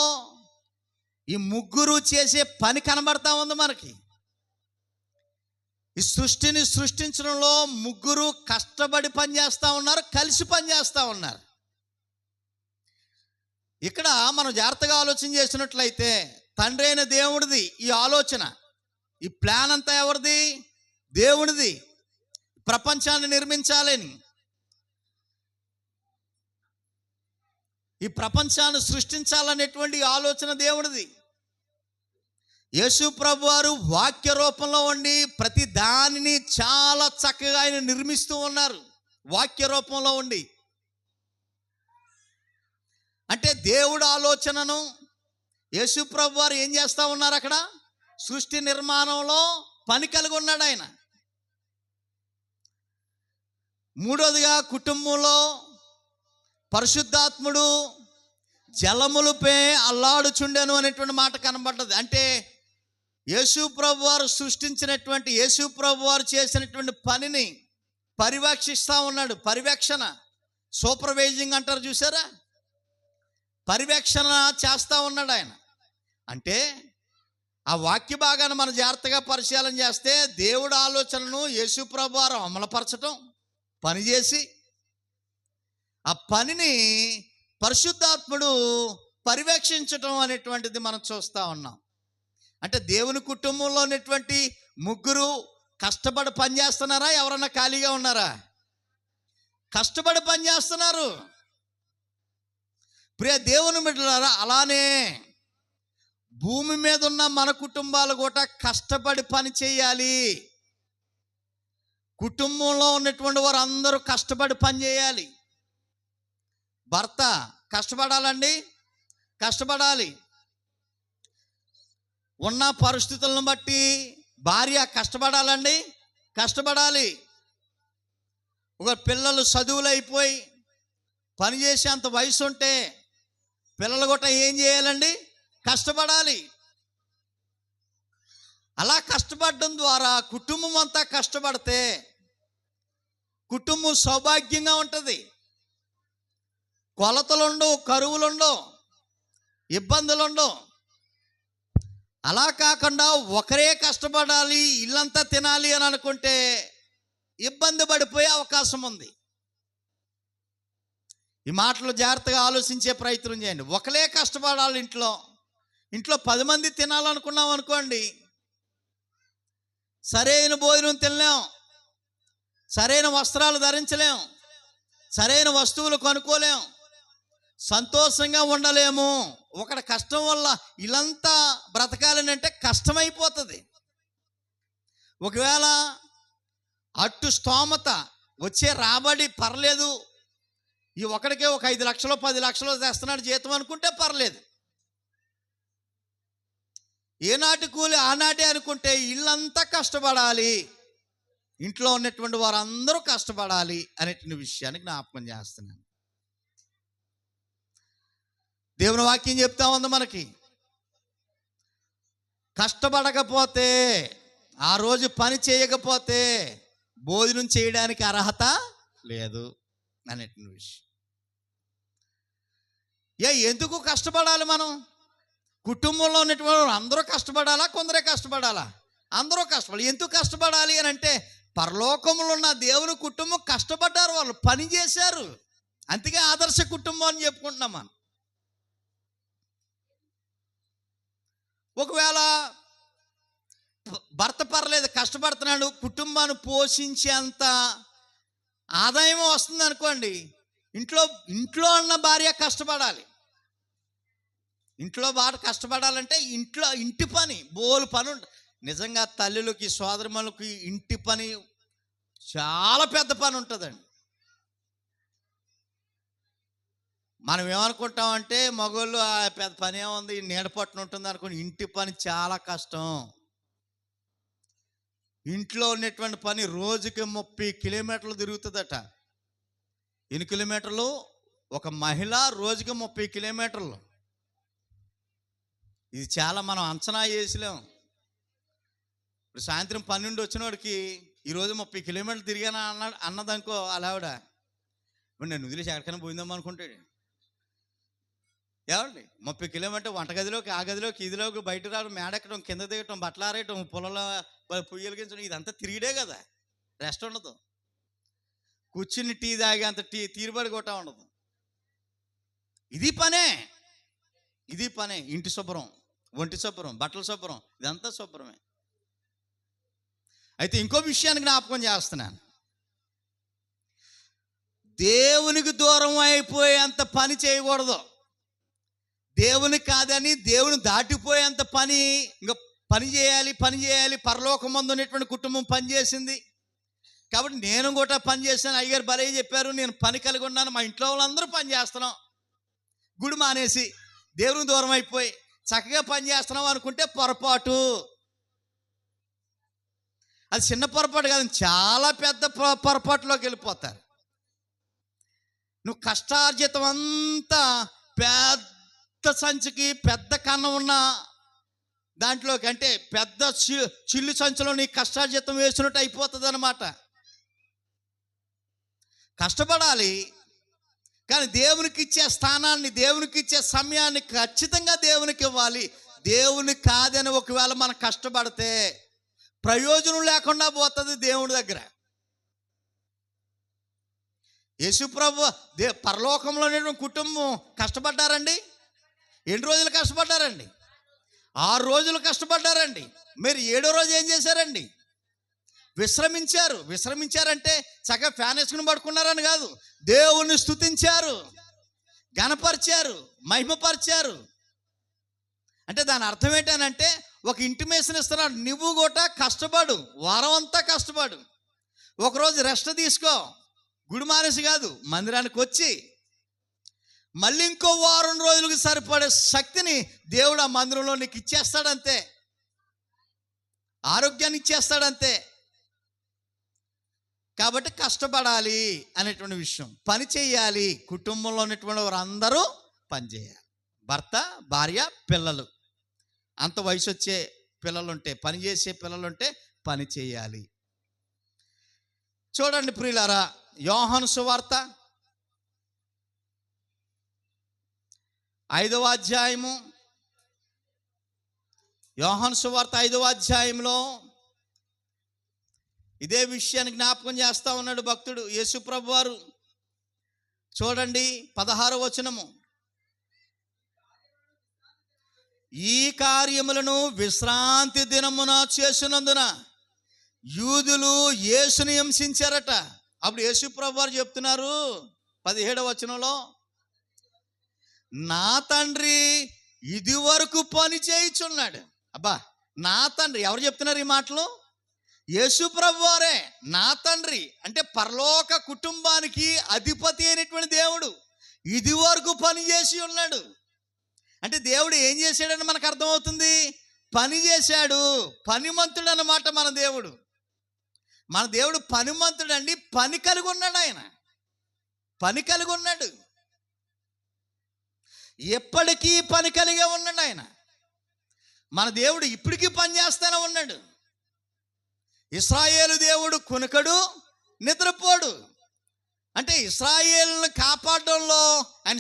ఈ ముగ్గురు చేసే పని కనబడతా ఉంది మనకి. ఈ సృష్టిని సృష్టించడంలో ముగ్గురు కష్టపడి పనిచేస్తూ ఉన్నారు, కలిసి పనిచేస్తూ ఉన్నారు. ఇక్కడ మనం జాగ్రత్తగా ఆలోచన చేసినట్లయితే తండ్రి అయిన దేవుడిది ఈ ఆలోచన, ఈ ప్లాన్ అంతా ఎవరిది? దేవుడిది. ప్రపంచాన్ని నిర్మించాలని, ఈ ప్రపంచాన్ని సృష్టించాలనేటువంటి ఆలోచన దేవుడిది. యేసు ప్రభు వారు వాక్య రూపంలో ఉండి ప్రతి దానిని చాలా చక్కగా ఆయన నిర్మిస్తూ ఉన్నారు, వాక్య రూపంలో ఉండి. అంటే దేవుడు ఆలోచనను యేసు ప్రభు వారు ఏం చేస్తూ ఉన్నారు? అక్కడ సృష్టి నిర్మాణంలో పని కలిగి ఉన్నాడు ఆయన. మూడోదిగా కుటుంబంలో పరిశుద్ధాత్ముడు జలములపై అల్లాడుచుండెను అనేటువంటి మాట కనబడ్డది. అంటే యేసు ప్రభు వారు సృష్టించినటువంటి, యేసు ప్రభు వారు చేసినటువంటి పనిని పర్యవేక్షిస్తూ ఉన్నాడు. పర్యవేక్షణ, సూపర్వైజింగ్ అంటారు చూసారా, పర్యవేక్షణ చేస్తూ ఉన్నాడు ఆయన. అంటే ఆ వాక్య భాగాన్ని మనం జాగ్రత్తగా పరిశీలన చేస్తే దేవుడు ఆలోచనను యేసు ప్రభు వారు అమలుపరచటం, పనిచేసి ఆ పనిని పరిశుద్ధాత్ముడు పర్యవేక్షించటం అనేటువంటిది మనం చూస్తూ ఉన్నాం. అంటే దేవుని కుటుంబంలో ఉన్నటువంటి ముగ్గురు కష్టపడి పనిచేస్తున్నారా? ఎవరన్నా ఖాళీగా ఉన్నారా? కష్టపడి పనిచేస్తున్నారు. ప్రియ దేవుని బిడ్డలారా, అలానే భూమి మీద ఉన్న మన కుటుంబాలు కూడా కష్టపడి పని చేయాలి. కుటుంబంలో ఉన్నటువంటి వారు అందరూ కష్టపడి పని చేయాలి. భర్త కష్టపడాలండి, కష్టపడాలి. ఉన్న పరిస్థితులను బట్టి భార్య కష్టపడాలండి, కష్టపడాలి. ఒక పిల్లలు చదువులు అయిపోయి పని చేసేంత వయసు ఉంటే పిల్లలు కూడా ఏం చేయాలండి? కష్టపడాలి. అలా కష్టపడడం ద్వారా కుటుంబం అంతా కష్టపడితే కుటుంబం సౌభాగ్యంగా ఉంటుంది. కొలతలుండవు, కరువులుండవు, ఇబ్బందులుండవు. అలా కాకుండా ఒకరే కష్టపడాలి, ఇల్లంతా తినాలి అని అనుకుంటే ఇబ్బంది పడిపోయే అవకాశం ఉంది. ఈ మాటలు జాగ్రత్తగా ఆలోచించే ప్రయత్నం చేయండి. ఒకరే కష్టపడాలి. ఇంట్లో 10 మంది తినాలనుకున్నాం అనుకోండి, సరైన భోజనం తినలేం, సరైన వస్త్రాలు ధరించలేం, సరైన వస్తువులు కొనుక్కోలేం, సంతోషంగా ఉండలేము. ఒకటి కష్టం వల్ల ఇల్లంతా బ్రతకాలని అంటే కష్టమైపోతుంది. ఒకవేళ అట్టు స్తోమత, వచ్చే రాబడి పర్లేదు, ఈ ఒకడికే ఒక 5 లక్షలు 10 లక్షలు చేస్తున్నాడు జీతం అనుకుంటే పర్లేదు. ఏనాటి కూలి ఆనాటే అనుకుంటే ఇల్లంతా కష్టపడాలి, ఇంట్లో ఉన్నటువంటి వారందరూ కష్టపడాలి అనేటువంటి విషయాన్ని జ్ఞాపకం చేస్తున్నాను. దేవుని వాక్యం చెప్తా ఉంది మనకి, కష్టపడకపోతే, ఆ రోజు పని చేయకపోతే భోజనం చేయడానికి అర్హత లేదు అనేటువంటి విషయం. ఎందుకు కష్టపడాలి మనం? కుటుంబంలో ఉన్నటువంటి అందరూ కష్టపడాలా, కొందరే కష్టపడాలా? అందరూ కష్టపడాలి. ఎందుకు కష్టపడాలి అని అంటే, పరలోకంలో ఉన్న దేవుని కుటుంబం కష్టపడ్డారు, వాళ్ళు పని చేశారు. అందుకే ఆదర్శ కుటుంబం అని చెప్పుకుంటున్నాం మనం. ఒకవేళ భర్త పర్లేదు, కష్టపడుతున్నాడు, కుటుంబాన్ని పోషించేంత ఆదాయం వస్తుంది అనుకోండి, ఇంట్లో ఉన్న భార్య కష్టపడాలి. ఇంట్లో బాగా కష్టపడాలంటే ఇంటి పని, బోలు పని ఉంటుంది. నిజంగా తల్లులకి, సోదరులకి ఇంటి పని చాలా పెద్ద పని ఉంటుందండి. మనం ఏమనుకుంటామంటే మగవాళ్ళు పెద్ద పని ఏముంది, నీడ పట్టున ఉంటుంది అనుకుని. ఇంటి పని చాలా కష్టం. ఇంట్లో ఉన్నటువంటి పని రోజుకి 30 కిలోమీటర్లు తిరుగుతుందట. ఎన్ని కిలోమీటర్లు? ఒక మహిళ రోజుకి 30 కిలోమీటర్లు. ఇది చాలా మనం అంచనా వేసలేం. ఇప్పుడు సాయంత్రం 12 వచ్చినోడికి ఈరోజు 30 కిలోమీటర్లు తిరిగాను అన్నదనుకో, అలా ఆవిడ ఇప్పుడు నేను వదిలేసి ఎక్కడికైనా పోయిందాం అనుకుంటాడు. ఏమండి, 30 కిలోమీటర్ వంటగదిలోకి, ఆ గదిలోకి, ఇదిలోకి, బయట రావడం, మేడెక్కడం, కింద దిగటం, బట్టలు ఆరేయటం, పొలంలో పొయ్యలిగించడం, ఇదంతా తిరిగిడే కదా. రెస్ట్ ఉండదు. కూర్చుని టీ తాగే అంత తీరుబడి కొట్టా ఉండదు. ఇది పనే. ఇంటి శుభ్రం, ఒంటి శుభ్రం, బట్టల శుభ్రం, ఇదంతా శుభ్రమే. అయితే ఇంకో విషయాన్ని జ్ఞాపకం చేస్తున్నాను. దేవునికి దూరం అయిపోయేంత పని చేయకూడదు. దేవుని కాదని దేవుని దాటిపోయేంత పని ఇంకా పని చేయాలి. పరలోకమందు ఉన్నటువంటి కుటుంబం పని చేసింది కాబట్టి నేను కూడా పని చేశాను. అయ్యగారు భలే చెప్పారు, నేను పని కలిగి ఉన్నాను, మా ఇంట్లో వాళ్ళందరూ పని చేస్తున్నాం. గుడి మానేసి దేవుని దూరం అయిపోయి చక్కగా పని చేస్తున్నాం అనుకుంటే పొరపాటు. అది చిన్న పొరపాటు కాదు, చాలా పెద్ద పొరపాటులోకి వెళ్ళిపోతారు. నువ్వు కష్టార్జితం అంతా పెద్ద సంచికి, పెద్ద కన్నం ఉన్న దాంట్లోకి, అంటే పెద్ద చిల్లు సంచిలో నీ కష్టార్జితం వేసినట్టు అయిపోతుంది అన్నమాట. కష్టపడాలి, కానీ దేవునికి ఇచ్చే స్థానాన్ని, దేవునికి ఇచ్చే సమయాన్ని ఖచ్చితంగా దేవునికి ఇవ్వాలి. దేవుని కాదని ఒకవేళ మనం కష్టపడితే ప్రయోజనం లేకుండా పోతుంది దేవుని దగ్గర. యేసుప్రభు పరలోకంలో కుటుంబం కష్టపడ్డారండి. ఎన్ని రోజులు కష్టపడ్డారండి? 6 రోజులు కష్టపడ్డారండి. మీరు 7వ రోజు ఏం చేశారండి? విశ్రమించారంటే చక్కగా ఫ్యాన్ వేసుకుని పడుకున్నారని కాదు, దేవుణ్ణి స్తుతించారు, ఘనపరిచారు, మహిమపరిచారు. అంటే దాని అర్థం ఏంటనంటే ఒక ఇంటిమేషన్ ఇస్తున్నాడు. నువ్వు కూడా కష్టపడు, వారం అంతా కష్టపడు, ఒకరోజు రెస్ట్ తీసుకో, గుడి మానేసి కాదు, మందిరానికి వచ్చి మళ్ళీ ఇంకో వారం రోజులకు సరిపడే శక్తిని దేవుడు ఆ మందిరంలో నీకు ఇచ్చేస్తాడంతే, ఆరోగ్యాన్ని ఇచ్చేస్తాడంతే. కాబట్టి కష్టపడాలి అనేటువంటి విషయం, పని చేయాలి. కుటుంబంలో ఉన్నటువంటి వారు అందరూ పని చేయాలి. భర్త, భార్య, పిల్లలు, అంత వయసు వచ్చే పిల్లలుంటే, పని చేసే పిల్లలుంటే పని చేయాలి. చూడండి ప్రియులారా, యోహాను సువార్త 5వ అధ్యాయము, యోహాను సువార్త 5వ అధ్యాయంలో ఇదే విషయాన్ని జ్ఞాపకం చేస్తా ఉన్నాడు భక్తుడు యేసు ప్రభువారు. చూడండి 16వ వచనము. ఈ కార్యములను విశ్రాంతి దినమున చేసినందున యూదులు యేసుని హింసించారట. అప్పుడు యేసు ప్రభువారు చెప్తున్నారు 17వ వచనంలో, నా తండ్రి ఇది వరకు పని చేయుచున్నాడు. అబ్బా, నా తండ్రి ఎవరు చెప్తున్నారు ఈ మాటలు? యేసు ప్రభువారే. నా తండ్రి అంటే పరలోక కుటుంబానికి అధిపతి అయినటువంటి దేవుడు ఇది వరకు పని చేసి ఉన్నాడు. అంటే దేవుడు ఏం చేశాడని మనకు అర్థమవుతుంది, పని చేశాడు. పనిమంతుడు అన్నమాట మన దేవుడు. మన దేవుడు పనిమంతుడు అండి. పని కలిగి ఉన్నాడు, ఆయన పని కలిగి ఉన్నాడు, ఎప్పటికీ పని కలిగే ఉన్నాడు ఆయన. మన దేవుడు ఇప్పటికీ పని చేస్తూనే ఉన్నాడు. ఇశ్రాయేలు దేవుడు కునకడు, నిద్రపోడు. అంటే ఇశ్రాయేలును కాపాడడంలో ఆయన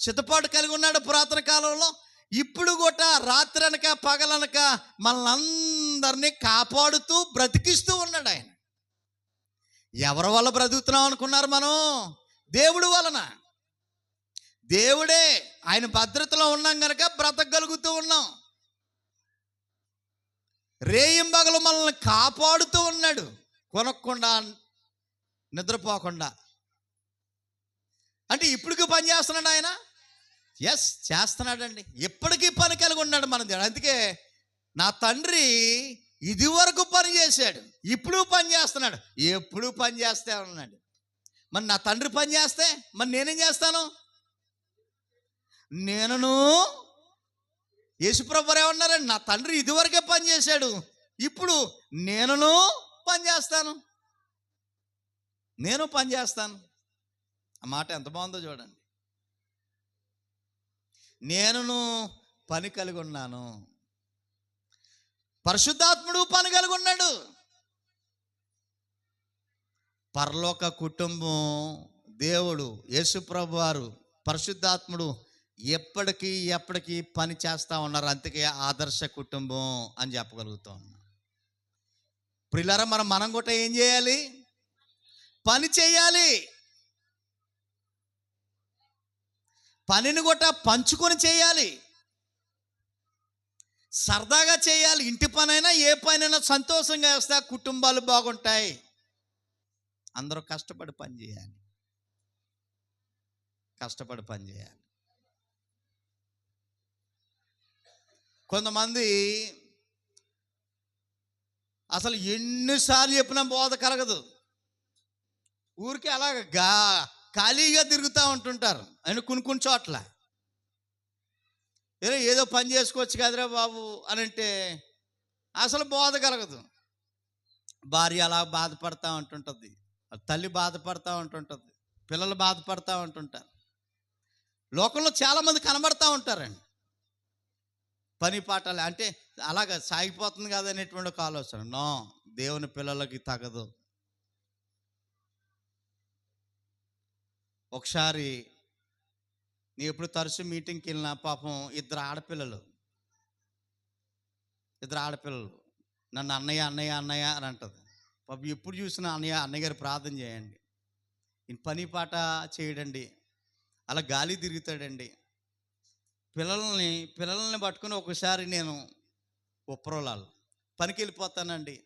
సిద్ధపాటు కలిగి ఉన్నాడు పురాతన కాలంలో. ఇప్పుడు కూడా రాత్రి అనక పగలనక మనల్ని కాపాడుతూ బ్రతికిస్తూ ఉన్నాడు ఆయన. ఎవరి వల్ల బ్రతుకుతున్నాం అనుకున్నారు మనం? దేవుడు వలన. దేవుడే, ఆయన భద్రతలో ఉన్నాం కనుక బ్రతకగలుగుతూ ఉన్నాం. రేయింబగలు మనల్ని కాపాడుతూ ఉన్నాడు, కొనకుండా, నిద్రపోకుండా. అంటే ఇప్పటికీ పని చేస్తున్నాడు ఆయన. ఎస్, చేస్తున్నాడండి. ఎప్పటికీ పని కలిగి ఉన్నాడు మన దేవుడు. అందుకే నా తండ్రి ఇది వరకు పని చేశాడు, ఇప్పుడు పని చేస్తున్నాడు, ఎప్పుడు పని చేస్తే ఉన్నాడు. మరి నా తండ్రి పని చేస్తే మరి నేనేం చేస్తాను? నేనును యేసుప్రభువారు ఏమన్నారండి, నా తండ్రి ఇదివరకే పని చేశాడు, ఇప్పుడు నేనును పని చేస్తాను, నేను పని చేస్తాను. ఆ మాట ఎంత బాగుందో చూడండి. నేనును పని కలిగి ఉన్నాను, పరిశుద్ధాత్ముడు పని కలిగి ఉన్నాడు. పరలోక కుటుంబం, దేవుడు, యేసుప్రభువారు, పరిశుద్ధాత్ముడు ఎప్పటికీ పని చేస్తూ ఉన్నారు. అందుకే ఆదర్శ కుటుంబం అని చెప్పగలుగుతూ ఉన్నాం. ప్రియులారా, మనం కూడా ఏం చేయాలి? పని చేయాలి. పనిని కూడా పంచుకొని చేయాలి, సరదాగా చేయాలి. ఇంటి పనైనా ఏ పనైనా సంతోషంగా వేస్తే కుటుంబాలు బాగుంటాయి. అందరూ కష్టపడి పని చేయాలి, కష్టపడి పని చేయాలి. కొంతమంది అసలు ఎన్నిసార్లు చెప్పినా బోధ కలగదు, ఊరికే అలాగా ఖాళీగా తిరుగుతూ ఉంటుంటారు. ఆయన కొన్ని చోట్ల ఏదో పని చేసుకోవచ్చు కదరా బాబు అని అంటే అసలు బోధ కలగదు. భార్య అలా బాధపడతా ఉంటుంటుంది, తల్లి బాధపడతా ఉంటుంటుంది, పిల్లలు బాధపడతా ఉంటుంటారు. లోకంలో చాలామంది కనబడతా ఉంటారండి. పని పాటలు అంటే అలాగ సాగిపోతుంది కదనేటువంటి ఒక ఆలోచన. నో, దేవుని పిల్లలకి తగదు. ఒకసారి నేను ఎప్పుడు తరచు మీటింగ్కి వెళ్ళినా పాపం ఇద్దరు ఆడపిల్లలు నన్ను అన్నయ్య అన్నయ్య అన్నయ్య అని అంటుంది. పాపం ఎప్పుడు చూసినా అన్నయ్య గారు ప్రార్థన చేయండి, ఈయన పని పాట చేయడండి, అలా గాలి తిరుగుతాడండి. పిల్లల్ని పట్టుకుని ఒకసారి నేను ఉప్రోలాలు పనికి వెళ్ళిపోతానండి.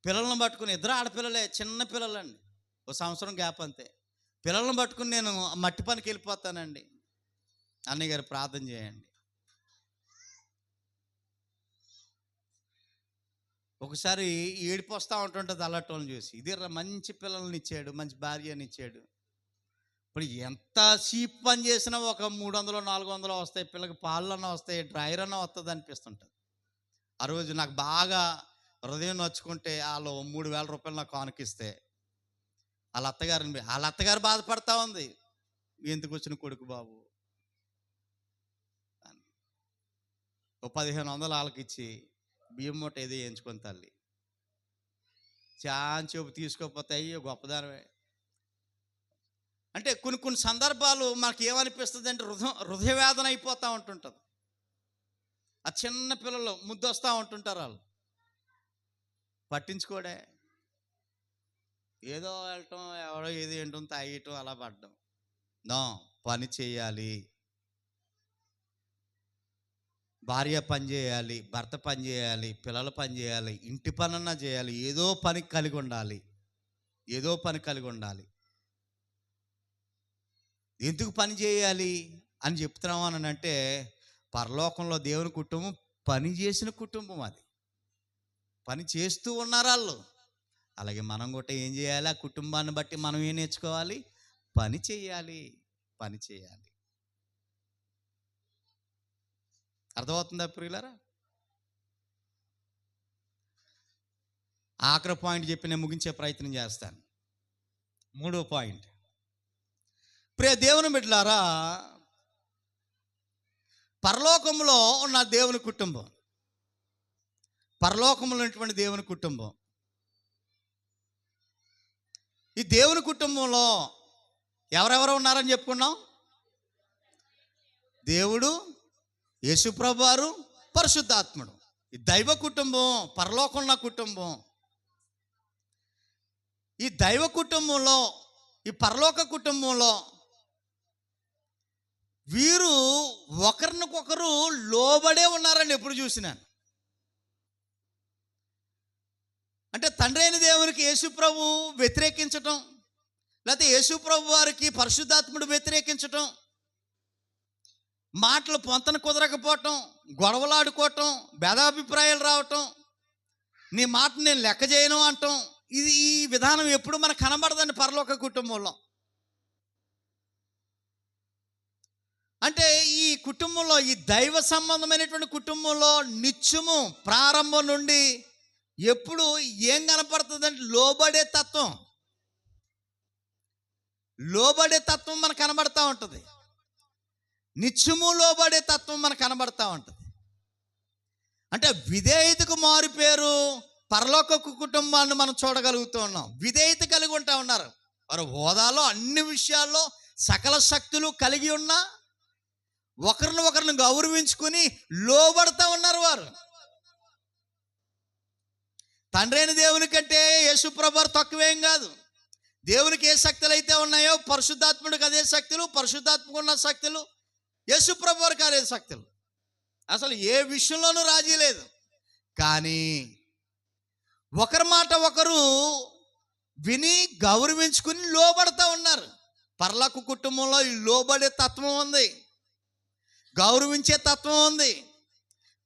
పిల్లల్ని పట్టుకుని, ఇద్దరు ఆడపిల్లలే, చిన్న పిల్లలండి, 1 సంవత్సరం గ్యాప్ అంతే. పిల్లల్ని పట్టుకుని నేను మట్టి పనికి వెళ్ళిపోతానండి. అన్నయ్య గారు ప్రార్థన చేయండి. ఒకసారి ఏడుపు వస్తూ ఉంటుంటుంది అలాంటి చూసి. ఇది మంచి పిల్లల్ని ఇచ్చాడు, మంచి భార్యని ఇచ్చాడు. ఇప్పుడు ఎంత చీప్ పని చేసినా ఒక 300 400 వస్తాయి, పిల్లకి పాలన్నా వస్తాయి, డ్రైవర్ అన్నా వస్తుంది అనిపిస్తుంటుంది. ఆ రోజు నాకు బాగా హృదయం నొచ్చుకుంటే వాళ్ళు 3000 రూపాయలు నాకు కానుకిస్తే వాళ్ళ అత్తగారు బాధపడతా ఉంది, ఎందుకు వచ్చిన కొడుకు బాబు అని. ఓ 1500 వాళ్ళకి ఇచ్చి బియ్యం మూట ఏదో వేయించుకొని తల్లి చాన్ చూపు తీసుకోకపోతే అయ్యో గొప్పదానమే. అంటే కొన్ని సందర్భాలు మనకి ఏమనిపిస్తుంది అంటే హృదయ వేదన అయిపోతూ ఉంటుంటుంది. ఆ చిన్న పిల్లలు ముద్దొస్తూ ఉంటుంటారు, వాళ్ళు పట్టించుకోడే, ఏదో వెళ్ళటం, ఎవడో ఏదో ఏంటో తాగటం, అలా పడ్డం. నో, పని చేయాలి. భార్య పని చేయాలి, భర్త పని చేయాలి, పిల్లలు పని చేయాలి, ఇంటి పనన్నా చేయాలి, ఏదో పని కలిగి ఉండాలి, ఏదో పని కలిగి ఉండాలి. ఎందుకు పని చేయాలి అని చెప్తున్నాము అని అంటే, పరలోకంలో దేవుని కుటుంబం పని చేసిన కుటుంబం, అది పని చేస్తూ ఉన్నారు వాళ్ళు. అలాగే మనం కూడా ఏం చేయాలి? ఆ కుటుంబాన్ని బట్టి మనం ఏం నేర్చుకోవాలి? పని చేయాలి, పని చేయాలి. అర్థమవుతుందా ప్రియులారా? ఆఖరి పాయింట్ చెప్పి నేను ముగించే ప్రయత్నం చేస్తాను. 3వ పాయింట్, ప్రియ దేవుని బిడ్డలారా, పరలోకంలో ఉన్న దేవుని కుటుంబం, పరలోకంలో ఉన్నటువంటి దేవుని కుటుంబం, ఈ దేవుని కుటుంబంలో ఎవరెవరు ఉన్నారని చెప్పుకున్నాం? దేవుడు, యేసుప్రభు వారు, పరిశుద్ధాత్ముడు. ఈ దైవ కుటుంబం, పరలోకంలో కుటుంబం. ఈ దైవ కుటుంబంలో, ఈ పరలోక కుటుంబంలో వీరు ఒకరినొకరు లోబడే ఉన్నారని ఎప్పుడు చూసినాను. అంటే తండ్రి అయిన దేవునికి యేసుప్రభు వ్యతిరేకించటం, లేకపోతే యేసుప్రభు వారికి పరిశుద్ధాత్ముడు వ్యతిరేకించటం, మాటలు పొంతన కుదరకపోవటం, గొడవలాడుకోవటం, భేదాభిప్రాయాలు రావటం, నీ మాట నేను లెక్క చేయను అంటాం, ఈ విధానం ఎప్పుడు మనకు కనబడదండి పరలోక కుటుంబంలో. అంటే ఈ కుటుంబంలో, ఈ దైవ సంబంధమైనటువంటి కుటుంబంలో నిత్యము ప్రారంభం నుండి ఎప్పుడు ఏం కనపడుతుందంటే లోబడే తత్వం, లోబడే తత్వం మనకు కనబడతా ఉంటుంది. నిత్యము లోబడే తత్వం మనకు కనబడతా ఉంటుంది. అంటే విధేయతకు మారు పేరు పరలోక కుటుంబాన్ని మనం చూడగలుగుతూ ఉన్నాం. విధేయత కలిగి ఉంటా ఉన్నారు వారు. హోదాలో అన్ని విషయాల్లో సకల శక్తులు కలిగి ఉన్నా ఒకరిని గౌరవించుకుని లోబడతా ఉన్నారు వారు. తండ్రి అయిన దేవుని కంటే యేసుప్రభు తక్కువేం కాదు. దేవునికి ఏ శక్తులు అయితే ఉన్నాయో పరిశుద్ధాత్ముడికి అదే శక్తులు, పరిశుద్ధాత్మకు ఉన్న శక్తులు యేసుప్రభు వారికి అదే శక్తులు. అసలు ఏ విషయంలోనూ రాజీ లేదు. కానీ ఒకరి మాట ఒకరు విని గౌరవించుకుని లోబడతా ఉన్నారు. పరలోక కుటుంబంలో ఈ లోబడే తత్వం ఉంది, గౌరవించే తత్వం ఉంది,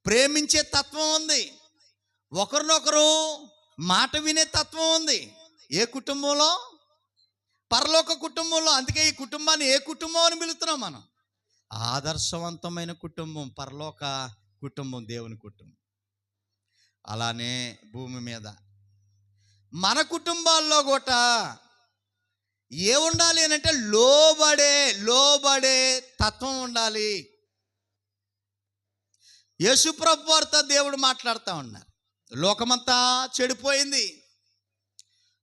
ప్రేమించే తత్వం ఉంది, ఒకరినొకరు మాట వినే తత్వం ఉంది. ఏ కుటుంబంలో? పరలోక కుటుంబంలో. అందుకే ఈ కుటుంబాన్ని ఏ కుటుంబం అని పిలుస్తున్నాం మనం? ఆదర్శవంతమైన కుటుంబం పరలోక కుటుంబం, దేవుని కుటుంబం. అలానే భూమి మీద మన కుటుంబాల్లో కూడా ఏ ఉండాలి అని అంటే లోబడే తత్వం ఉండాలి. యేసుప్రభు వారితో దేవుడు మాట్లాడుతూ ఉన్నారు. లోకమంతా చెడిపోయింది,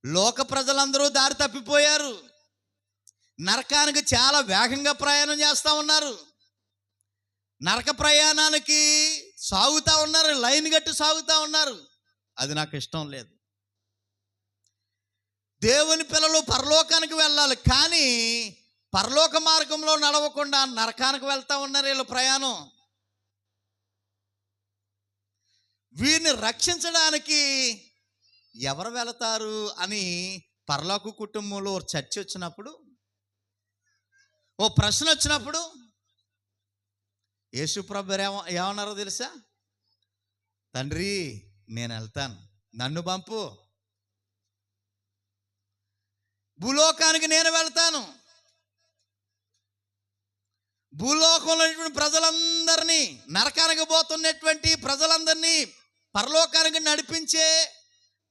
లోక ప్రజలందరూ దారి తప్పిపోయారు, నరకానికి చాలా వేగంగా ప్రయాణం చేస్తూ ఉన్నారు, నరక ప్రయాణానికి సాగుతూ ఉన్నారు, లైన్ గట్టి సాగుతూ ఉన్నారు. అది నాకు ఇష్టం లేదు. దేవుని పిల్లలు పరలోకానికి వెళ్ళాలి, కానీ పరలోక మార్గంలో నడవకుండా నరకానికి వెళ్తూ ఉన్నారు వీళ్ళ ప్రయాణం. వీరిని రక్షించడానికి ఎవరు వెళతారు అని పరలోక కుటుంబంలో చర్చ వచ్చినప్పుడు ఓ ప్రశ్న వచ్చినప్పుడు యేసు ప్రభు ఏమన్నారో తెలుసా? తండ్రి, నేను వెళ్తాను, నన్ను పంపు. భూలోకానికి నేను వెళ్తాను. భూలోకంలో ప్రజలందరినీ, నరకానికి పోతున్నటువంటి ప్రజలందరినీ పరలోకానికి నడిపించే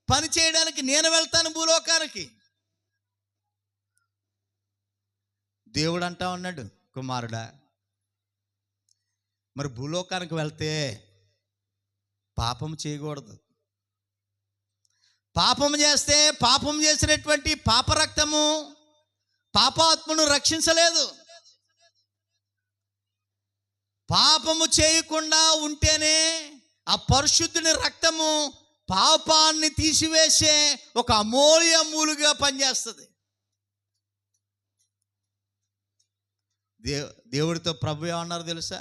పని చేయడానికి నేను వెళ్తాను భూలోకానికి. దేవుడు అంటా ఉన్నాడు, కుమారుడా, మరి భూలోకానికి వెళ్తే పాపం చేయకూడదు. పాపం చేస్తే పాపం చేసినటువంటి పాపరక్తము పాపాత్మను రక్షించలేదు. పాపము చేయకుండా ఉంటేనే ఆ పరిశుద్ధుని రక్తము పాపాన్ని తీసివేసే ఒక అమూల్యములుగా పనిచేస్తుంది. దేవుడితో ప్రభు ఏమన్నారు తెలుసా?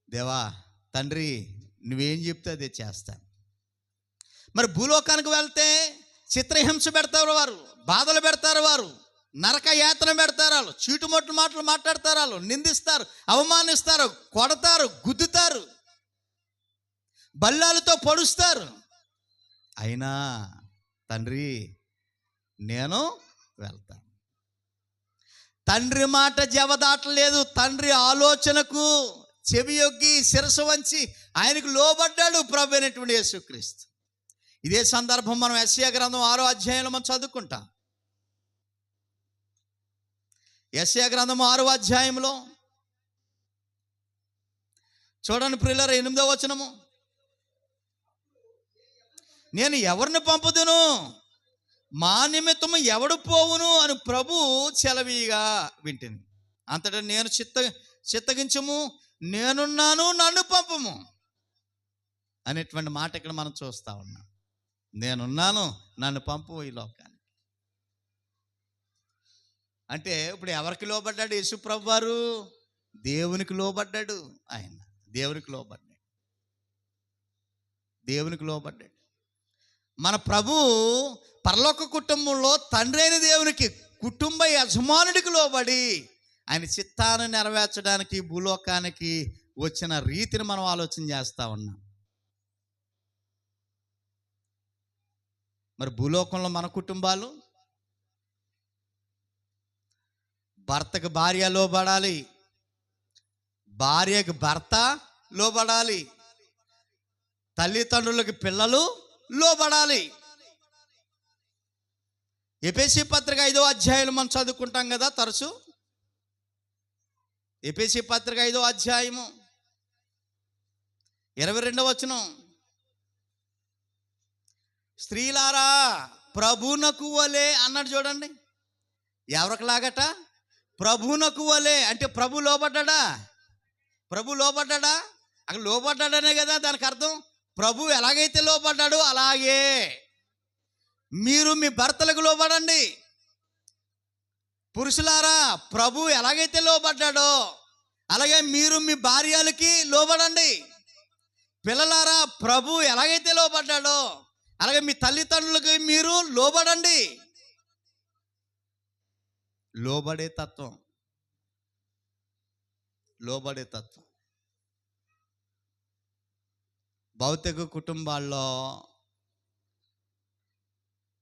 దేవా, తండ్రి, నువ్వేం చెప్తే అదే చేస్తాను. మరి భూలోకానికి వెళ్తే చిత్రహింస పెడతారు వారు, బాధలు పెడతారు వారు, నరక యాతన పెడతారు వాళ్ళు, చీటుమొట్టు మాటలు మాట్లాడతారు వాళ్ళు, నిందిస్తారు, అవమానిస్తారు, కొడతారు, గుద్దుతారు, బల్లాలతో పొడుస్తారు. అయినా తండ్రి, నేను వెళ్తాను. తండ్రి మాట జవదాటలేదు. తండ్రి ఆలోచనకు చెవియొగ్గి శిరస్సు వంచి ఆయనకు లోబడ్డాడు ప్రభు అయినటువంటి యేసుక్రీస్తు. ఇదే సందర్భం మనం యెషయా గ్రంథం 6వ అధ్యాయంలో మనం చదువుకుంటాం. యెషయా గ్రంథం 6వ అధ్యాయంలో చూడండి ప్రియులారా, 8వ వచనము. నేను ఎవరిని పంపుదును, మా నిమిత్తము ఎవడు పోవును అని ప్రభు సెలవీగా వింటిని. అంతటా నేను చిత్తగించము, నేనున్నాను, నన్ను పంపము అనేటువంటి మాట ఇక్కడ మనం చూస్తా ఉన్నాం. నేనున్నాను, నన్ను పంపు ఈ లోకానికి. అంటే ఇప్పుడు ఎవరికి లోబడ్డాడు యేసు ప్రభు వారు? దేవునికి లోబడ్డాడు. ఆయన దేవునికి లోబడ్డాడు. దేవునికి లోబడ్డాడు. మన ప్రభు పరలోక కుటుంబంలో తండ్రి అయిన దేవునికి, కుటుంబ యజమానుడికి లోబడి ఆయన చిత్తాన్ని నెరవేర్చడానికి భూలోకానికి వచ్చిన రీతిని మనం ఆలోచన చేస్తూ ఉన్నాం. మరి భూలోకంలో మన కుటుంబాలు, భర్తకు భార్య లోబడాలి, భార్యకు భర్త లోబడాలి, తల్లిదండ్రులకి పిల్లలు లోబడాలి. ఎఫెసీ పత్రిక 5వ అధ్యాయం మనం చదువుకుంటాం కదా తరచు. ఎఫెసీ పత్రిక 5వ అధ్యాయము 22వ వచనం. స్త్రీలారా ప్రభునకు వలె అన్నాడు చూడండి. ఎవరికి లాగట? ప్రభునకు వలె. అంటే ప్రభు లోబడ్డా? ప్రభు లోబడ్డా? అక్కడ లోబడ్డాడనే కదా దానికి అర్థం. ప్రభు ఎలాగైతే లోబడ్డాడో అలాగే మీరు మీ భర్తలకు లోబడండి. పురుషులారా ప్రభు ఎలాగైతే లోబడ్డాడో అలాగే మీరు మీ భార్యలకి లోబడండి. పిల్లలారా ప్రభు ఎలాగైతే లోబడ్డాడో అలాగే మీ తల్లిదండ్రులకి మీరు లోబడండి. లోబడే తత్వం, లోబడే తత్వం. భౌతిక కుటుంబాల్లో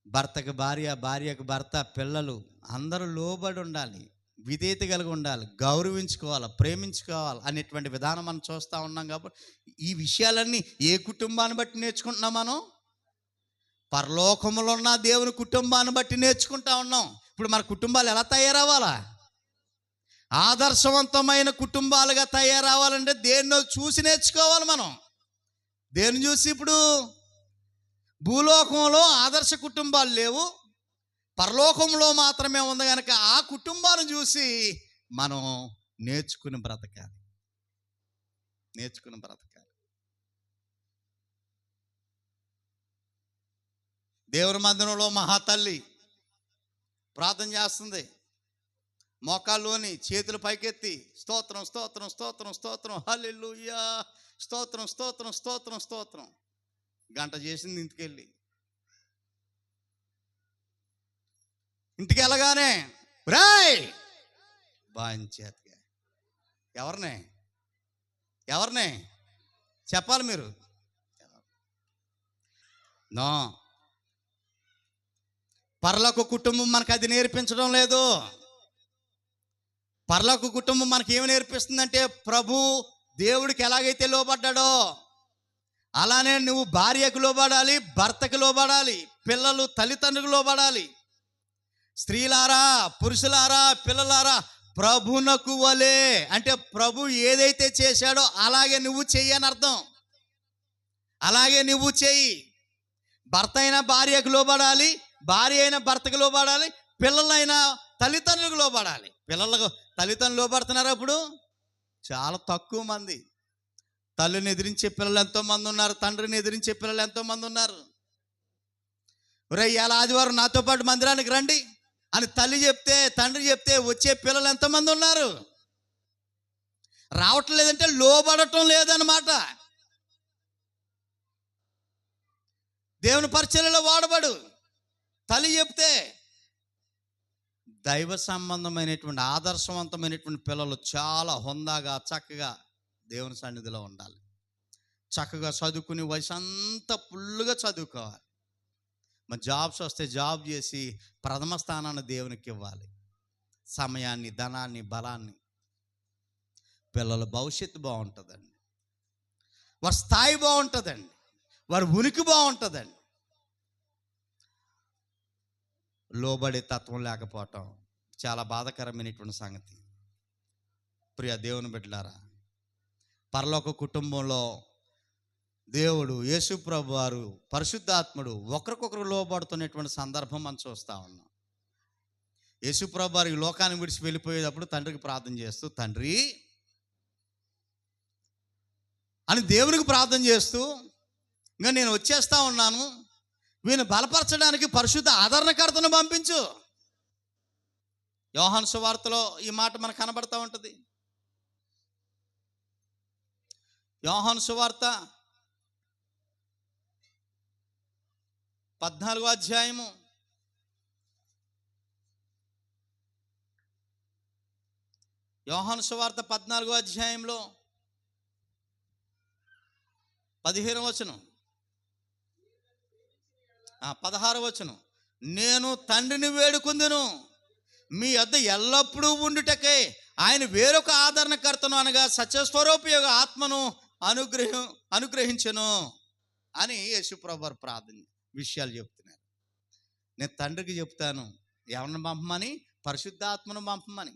భర్తకు భార్య, భార్యకు భర్త, పిల్లలు అందరూ లోబడి ఉండాలి, విధేయత కలిగి ఉండాలి, గౌరవించుకోవాలి, ప్రేమించుకోవాలి అనేటువంటి విధానం మనం చూస్తూ ఉన్నాం. కాబట్టి ఈ విషయాలన్నీ ఏ కుటుంబాన్ని బట్టి నేర్చుకుంటున్నాం? మనం పరలోకములో ఉన్న దేవుని కుటుంబాన్ని బట్టి నేర్చుకుంటా ఉన్నాం. ఇప్పుడు మన కుటుంబాలు ఎలా తయారవ్వాలా? ఆదర్శవంతమైన కుటుంబాలుగా తయారవ్వాలంటే దేన్నో చూసి నేర్చుకోవాలి. మనం దేన్ని చూసి? ఇప్పుడు భూలోకంలో ఆదర్శ కుటుంబాలు లేవు, పరలోకంలో మాత్రమే ఉంది కనుక ఆ కుటుంబాలను చూసి మనం నేర్చుకుని బ్రతకాలి. దేవుని మందిరంలో మహాతల్లి ప్రార్థన చేస్తుంది, మోకాల్లోని చేతులు పైకెత్తి స్తోత్రం స్తోత్రం స్తోత్రం స్తోత్రం హల్లెలూయా స్తోత్రం స్తోత్రం స్తోత్రం స్తోత్రం. గంట చేసింది. ఇంటికి వెళ్ళగానే రాయ్ బాంచేతగా. ఎవరిని ఎవరిని చెప్పాలి మీరు? నో, పరలోక కుటుంబం మనకు అది నేర్పించడం లేదు. పరలోక కుటుంబం మనకి ఏమి నేర్పిస్తుందంటే, ప్రభు దేవుడికి ఎలాగైతే లోబడ్డాడో అలానే నువ్వు భార్యకు లోబడాలి, భర్తకు లోబడాలి, పిల్లలు తల్లిదండ్రులకు లోబడాలి. స్త్రీలారా, పురుషులారా, పిల్లలారా, ప్రభునకు వలే, అంటే ప్రభు ఏదైతే చేశాడో అలాగే నువ్వు చెయ్యి అని అర్థం. అలాగే నువ్వు చెయ్యి. భర్త అయినా భార్యకు లోబడాలి, భార్య అయినా భర్తకు లోబడాలి, పిల్లలైనా తల్లిదండ్రులకు లోబడాలి. పిల్లలకు తల్లిదండ్రులు లోబడుతున్నారు. అప్పుడు చాలా తక్కువ మంది. తల్లిని ఎదిరించే పిల్లలు ఎంతోమంది ఉన్నారు, తండ్రిని ఎదిరించే పిల్లలు ఎంతోమంది ఉన్నారు. ఒరే, ఇవాళ ఆదివారం నాతో పాటు మందిరానికి రండి అని తల్లి చెప్తే, తండ్రి చెప్తే వచ్చే పిల్లలు ఎంతమంది ఉన్నారు? రావటం లేదంటే లోబడటం లేదన్నమాట. దేవుని పరిచర్యలో వాడబడు. తల్లి చెప్తే దైవ సంబంధమైనటువంటి ఆదర్శవంతమైనటువంటి పిల్లలు చాలా హుందాగా చక్కగా దేవుని సన్నిధిలో ఉండాలి. చక్కగా చదువుకుని వయసు అంతా ఫుల్గా చదువుకోవాలి. మరి జాబ్స్ వస్తే జాబ్ చేసి ప్రథమ స్థానాన్ని దేవునికి ఇవ్వాలి. సమయాన్ని, ధనాన్ని, బలాన్ని. పిల్లల భవిష్యత్తు బాగుంటుందండి, వారి స్థాయి బాగుంటుందండి, వారి ఉనికి బాగుంటుందండి. లోబడే తత్వం లేకపోవటం చాలా బాధాకరమైనటువంటి సంగతి. ప్రియ దేవుని బిడ్డలారా, పరలోక కుటుంబంలో దేవుడు, యేసు ప్రభు వారు, పరిశుద్ధాత్ముడు ఒకరికొకరు లోబడుతున్నటువంటి సందర్భం మనం చూస్తూ ఉన్నాం. యేసు ప్రభు వారు ఈ లోకాన్ని విడిచి వెళ్ళిపోయేటప్పుడు తండ్రికి ప్రార్థన చేస్తూ, తండ్రి అని దేవునికి ప్రార్థన చేస్తూ, ఇంకా నేను వచ్చేస్తా ఉన్నాను, వీని బలపరచడానికి పరిశుద్ధ ఆదరణకర్తను పంపించు. యోహాను సువార్తలో ఈ మాట మనకు కనబడతా ఉంటుంది. యోహాను సువార్త 14వ అధ్యాయము 14వ అధ్యాయంలో 15వ వచనం, 16వ వచనం, నేను తండ్రిని వేడుకుందును మీ వద్ద ఎల్లప్పుడూ ఉండుటకే ఆయన వేరొక ఆదరణకర్తను అనగా సత్యస్వరూపయోగ ఆత్మను అనుగ్రహించను అని యేసుప్రభు వారు ప్రార్థన విషయాలు చెప్తున్నారు. నేను తండ్రికి చెప్తాను ఎవరిని పంపమని, పరిశుద్ధాత్మను పంపమని.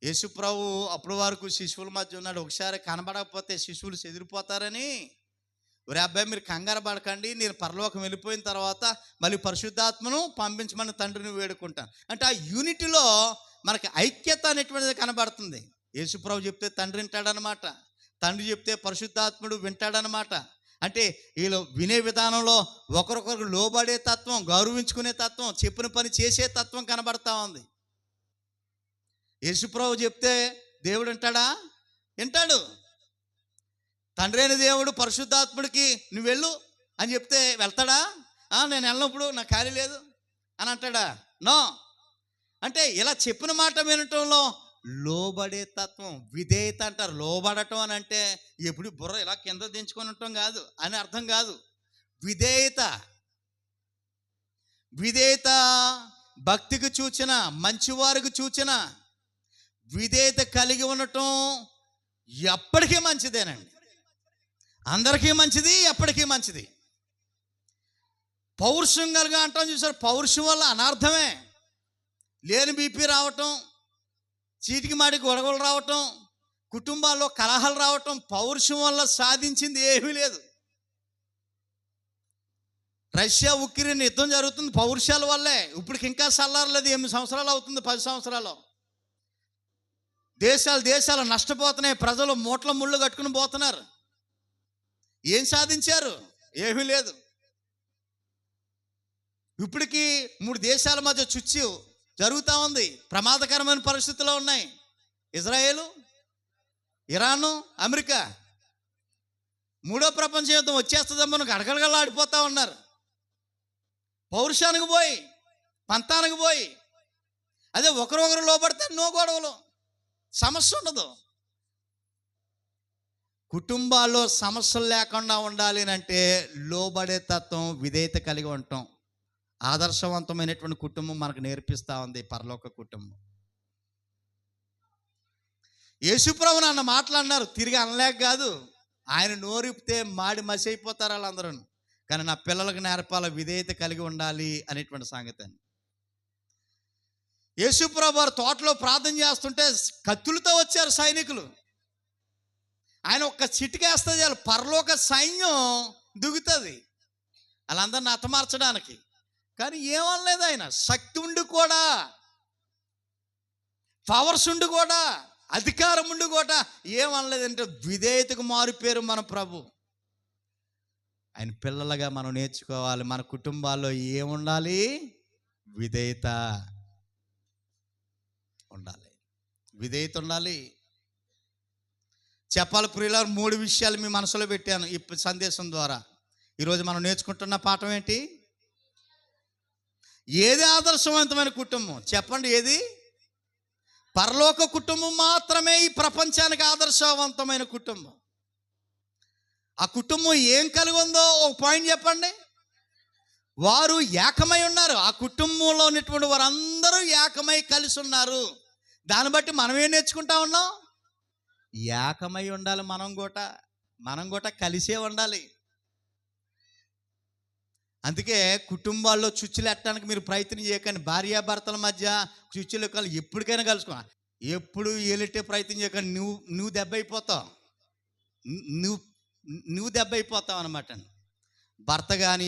యేసుప్రభు అప్పుడు వరకు శిశువుల మధ్య ఉన్నాడు. ఒకసారి కనబడకపోతే శిశువులు చెదిరిపోతారని, ఒరే అబ్బాయి మీరు కంగారు పడకండి, నేను పరలోకం వెళ్ళిపోయిన తర్వాత మళ్ళీ పరిశుద్ధాత్మను పంపించమని తండ్రిని వేడుకుంటాను. అంటే ఆ యూనిటీలో మనకి ఐక్యత అనేటువంటిది కనబడుతుంది. యేసుప్రభు చెప్తే తండ్రి వింటాడనమాట, తండ్రి చెప్తే పరిశుద్ధాత్ముడు వింటాడనమాట. అంటే వీళ్ళు వినే విధానంలో ఒకరొకరు లోబడే తత్వం, గౌరవించుకునే తత్వం, చెప్పిన పని చేసే తత్వం కనబడతా ఉంది. యేసుప్రభు చెప్తే దేవుడు వింటాడా? వింటాడు. తండ్రి అయిన దేవుడు పరిశుద్ధాత్ముడికి నువ్వు వెళ్ళు అని చెప్తే వెళ్తాడా? నేను వెళ్ళినప్పుడు నాకు ఖాళీ లేదు అని అంటాడా? నో. అంటే ఇలా చెప్పిన మాట వినటంలో లోబడే తత్వం, విధేయత అంటారు. లోబడటం అని అంటే ఎప్పుడు బుర్ర ఇలా కింద దించుకొని ఉండటం కాదు అని అర్థం కాదు. విధేయత, విధేయత భక్తికి సూచన, మంచివారికి సూచన. విధేయత కలిగి ఉండటం ఎప్పటికీ మంచిదేనండి, అందరికీ మంచిది, ఎప్పటికీ మంచిది. పౌరుషం కలిగా అంటాం చూసారు, పౌరుషం వల్ల అనర్థమే. లేని బీపీ రావటం, చీటికి మాటికి గొడవలు రావటం, కుటుంబాల్లో కలహాలు రావటం, పౌరుషం వల్ల సాధించింది ఏమీ లేదు. రష్యా ఉక్రెయిన్ యుద్ధం జరుగుతుంది పౌరుషాల వల్లే. ఇప్పటికి ఇంకా చల్లారలేదు, 8 సంవత్సరాలు అవుతుంది, 10 సంవత్సరాలు. దేశాలు నష్టపోతున్నాయి, ప్రజలు మూట్ల ముళ్ళు కట్టుకుని పోతున్నారు. ఏం సాధించారు? ఏమీ లేదు. ఇప్పటికీ 3 దేశాల మధ్య చుచ్చు జరుగుతూ ఉంది, ప్రమాదకరమైన పరిస్థితుల్లో ఉన్నాయి. Israel, Iran, America. 3వ ప్రపంచ యుద్ధం వచ్చేస్తుందేమో గడగడగలాడిపోతూ ఉన్నారు. పౌరుషానికి పోయి, పంతానికి పోయి, అదే ఒకరొకరు లోబడితే నో గొడవలు, సమస్య ఉండదు. కుటుంబాల్లో సమస్యలు లేకుండా ఉండాలి అంటే లోబడే తత్వం, విధేయత కలిగి ఉంటాం. ఆదర్శవంతమైనటువంటి కుటుంబం మనకు నేర్పిస్తూ ఉంది పరలోక కుటుంబం. యేసుప్రభుని అన్న మాటలు అన్నారు, తిరిగి అనలేక కాదు, ఆయన నోరిపితే మాడి మసి అయిపోతారు వాళ్ళందరూ. కానీ నా పిల్లలకు నేర్పాల విధేయత కలిగి ఉండాలి అనేటువంటి సంగతి అని. యేసుప్రభు వారు తోటలో ప్రార్థన చేస్తుంటే కత్తులతో వచ్చారు సైనికులు. ఆయన ఒక్క చిటికేస్తే చాలు పరలోక సైన్యం దిగుతుంది వాళ్ళందరిని హతమార్చడానికి. కానీ ఏమనలేదు ఆయన. శక్తి ఉండి కూడా, పవర్స్ ఉండి కూడా, అధికారం ఉండి కూడా ఏమనలేదంటే విధేయతకు మారు పేరు మన ప్రభు. ఆయన పిల్లలుగా మనం నేర్చుకోవాలి. మన కుటుంబాల్లో ఏముండాలి? విధేయత ఉండాలి, విధేయత ఉండాలి. చెప్పాలి ప్రియులారా, 3 విషయాలు మీ మనసులో పెట్టాను ఈ సందేశం ద్వారా. ఈరోజు మనం నేర్చుకుంటున్న పాఠం ఏంటి? ఏది ఆదర్శవంతమైన కుటుంబం చెప్పండి? ఏది? పరలోక కుటుంబం మాత్రమే ఈ ప్రపంచానికి ఆదర్శవంతమైన కుటుంబం. ఆ కుటుంబం ఏం కలిగి ఉందో ఒక పాయింట్ చెప్పండి. వారు ఏకమై ఉన్నారు. ఆ కుటుంబంలో ఉన్నటువంటి వారందరూ ఏకమై కలిసి ఉన్నారు. దాన్ని బట్టి మనం ఏం నేర్చుకుంటా ఉన్నాం? ఏకమై ఉండాలి. మనం కూడా కలిసే ఉండాలి. అందుకే కుటుంబాల్లో చుచ్చులు ఎట్టడానికి మీరు ప్రయత్నం చేయకండి. భార్యాభర్తల మధ్య చుచ్చులు ఎప్పటికైనా కలుసుకో, ఎప్పుడు ఏలెట్టే ప్రయత్నం చేయకండి. నువ్వు దెబ్బ అయిపోతావు, నువ్వు దెబ్బ అయిపోతావు అనమాట. భర్త కానీ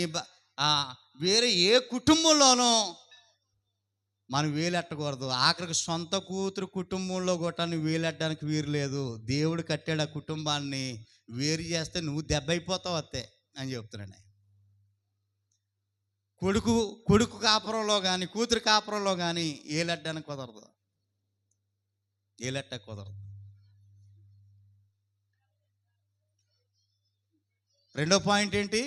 వేరే ఏ కుటుంబంలోనూ మనం వేలెట్టకూడదు. ఆఖరికి సొంత కూతురు కుటుంబంలో కూడా నువ్వు వేలెట్టడానికి వీరు లేదు. దేవుడు కట్టాడు ఆ కుటుంబాన్ని. వేరు చేస్తే నువ్వు దెబ్బ అయిపోతావు అంతే అని చెప్తున్నాను. కొడుకు కాపురంలో కానీ కూతురు కాపురంలో కానీ ఏలెట్టడానికి కుదరదు, ఏలెట్ట కుదరదు. రెండో పాయింట్ ఏంటి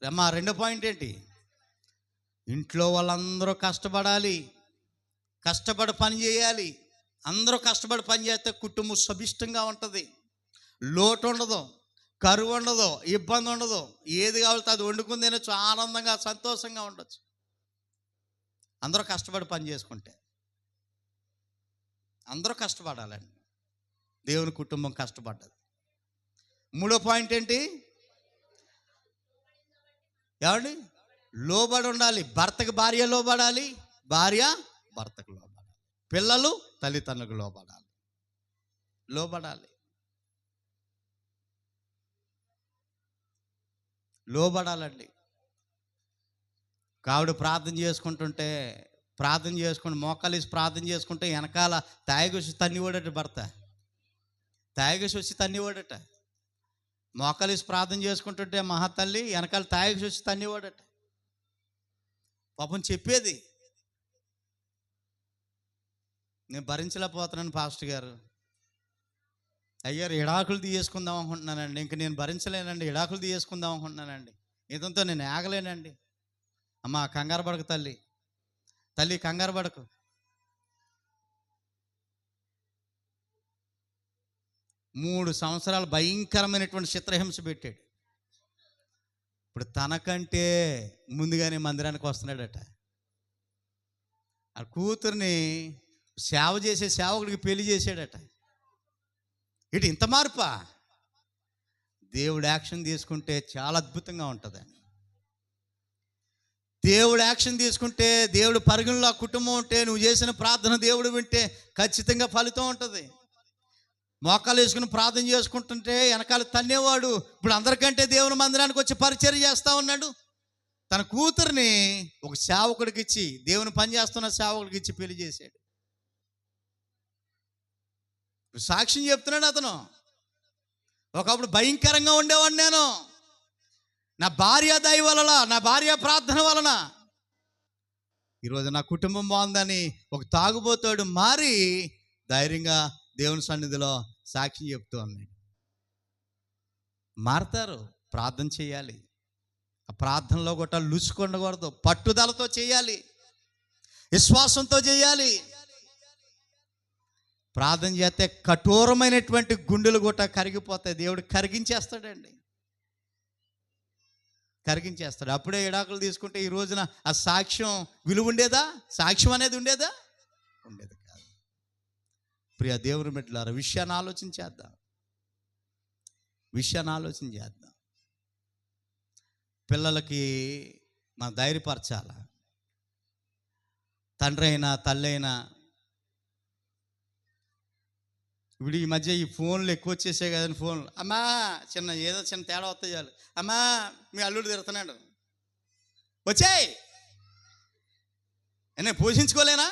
రమ్మా? రెండో పాయింట్ ఏంటి? ఇంట్లో వాళ్ళందరూ కష్టపడాలి, కష్టపడి పని చేయాలి. అందరూ కష్టపడి పని చేస్తే కుటుంబం సమిష్టంగా ఉంటుంది. లోటు ఉండదు, కరువు ఉండదు, ఇబ్బంది ఉండదు. ఏది కావాలితే అది వండుకుని తినొచ్చు, ఆనందంగా సంతోషంగా ఉండొచ్చు. అందరూ కష్టపడి పని చేసుకుంటే. అందరూ కష్టపడాలండి. దేవుని కుటుంబం కష్టపడ్డది. మూడో పాయింట్ ఏంటి? ఏమండి? లోబడి ఉండాలి. భర్తకు భార్య లోబడాలి, భార్య భర్తకు లోబడాలి, పిల్లలు తల్లిదండ్రులకు లోబడాలండి. కావిడ ప్రార్థన చేసుకుంటూ మోకాలేసి ప్రార్థన చేసుకుంటే వెనకాల తాయగొచ్చి తన్నివాడట. భర్త తాయగొచ్చి వచ్చి తన్నివాడట. మోకాలేసి ప్రార్థన చేసుకుంటుంటే మహాతల్లి వెనకాల తాయగొచ్చి వచ్చి తన్నివాడట. పాపం చెప్పేది, నేను భరించలేకపోతున్నాను పాస్టర్ గారు, అయ్యారు విడాకులు తీసుకుందాం అనుకుంటున్నానండి, ఇంక నేను భరించలేనండి, విడాకులు తీసుకుందాం అనుకుంటున్నానండి, ఇదంతా నేను ఆగలేనండి. అమ్మ కంగారు పడకు తల్లి కంగారు పడకు. మూడు సంవత్సరాలు భయంకరమైనటువంటి చిత్రహింస పెట్టాడు. ఇప్పుడు తనకంటే ముందుగానే మందిరానికి వస్తున్నాడట. ఆ కూతుర్ని సేవ చేసే సేవకుడికి పెళ్లి చేశాడట. ఇటు ఇంత మార్పా? దేవుడు యాక్షన్ తీసుకుంటే చాలా అద్భుతంగా ఉంటుందండి. దేవుడు యాక్షన్ తీసుకుంటే, దేవుడు పరిగణలో కుటుంబం ఉంటే, నువ్వు చేసిన ప్రార్థన దేవుడు వింటే ఖచ్చితంగా ఫలితం ఉంటుంది. మోకాలు వేసుకుని ప్రార్థన చేసుకుంటుంటే వెనకాల తన్నేవాడు ఇప్పుడు అందరికంటే దేవుని మందిరానికి వచ్చి పరిచర్య చేస్తూ ఉన్నాడు. తన కూతుర్ని ఒక సేవకుడికి ఇచ్చి, దేవుని పని చేస్తున్న సేవకుడికి ఇచ్చి పెళ్లి చేశాడు. సాక్ష్యం చెప్తున్నాడు అతను. ఒకప్పుడు భయంకరంగా ఉండేవాడు నేను, నా భార్య దయ వలన, నా భార్య ప్రార్థన వలన ఈరోజు నా కుటుంబం బాగుందని ఒక తాగుబోతాడు మారి ధైర్యంగా దేవుని సన్నిధిలో సాక్ష్యం చెప్తూ ఉన్నాడు. మారతారు. ప్రార్థన చేయాలి. ఆ ప్రార్థనలో కూడా లుసుకొండకూడదు, పట్టుదలతో చేయాలి. విశ్వాసంతో చేయాలి. ప్రార్థన చేస్తే కఠోరమైనటువంటి గుండెలు కూడా కరిగిపోతాయి. దేవుడు కరిగించేస్తాడండి, కరిగించేస్తాడు. అప్పుడే విడాకులు తీసుకుంటే ఈ రోజున ఆ సాక్ష్యం విలువ ఉండేదా? సాక్ష్యం అనేది ఉండేదా? ఉండేది కాదు. ప్రియ దేవుని బిడ్డలారా, విషయాన్ని ఆలోచన చేద్దాం. పిల్లలకి మనం ధైర్యపరచాల. తండ్రి అయినా తల్లి అయినా ఇప్పుడు ఈ మధ్య ఈ ఫోన్లు ఎక్కువ వచ్చేసాయి కదండి. ఫోన్లు, అమ్మా ఏదో చిన్న తేడా వస్తే చాలు, అమ్మా మీ అల్లుడు తిడుతున్నాడు, వచ్చాయి నేను పోషించుకోలేనా?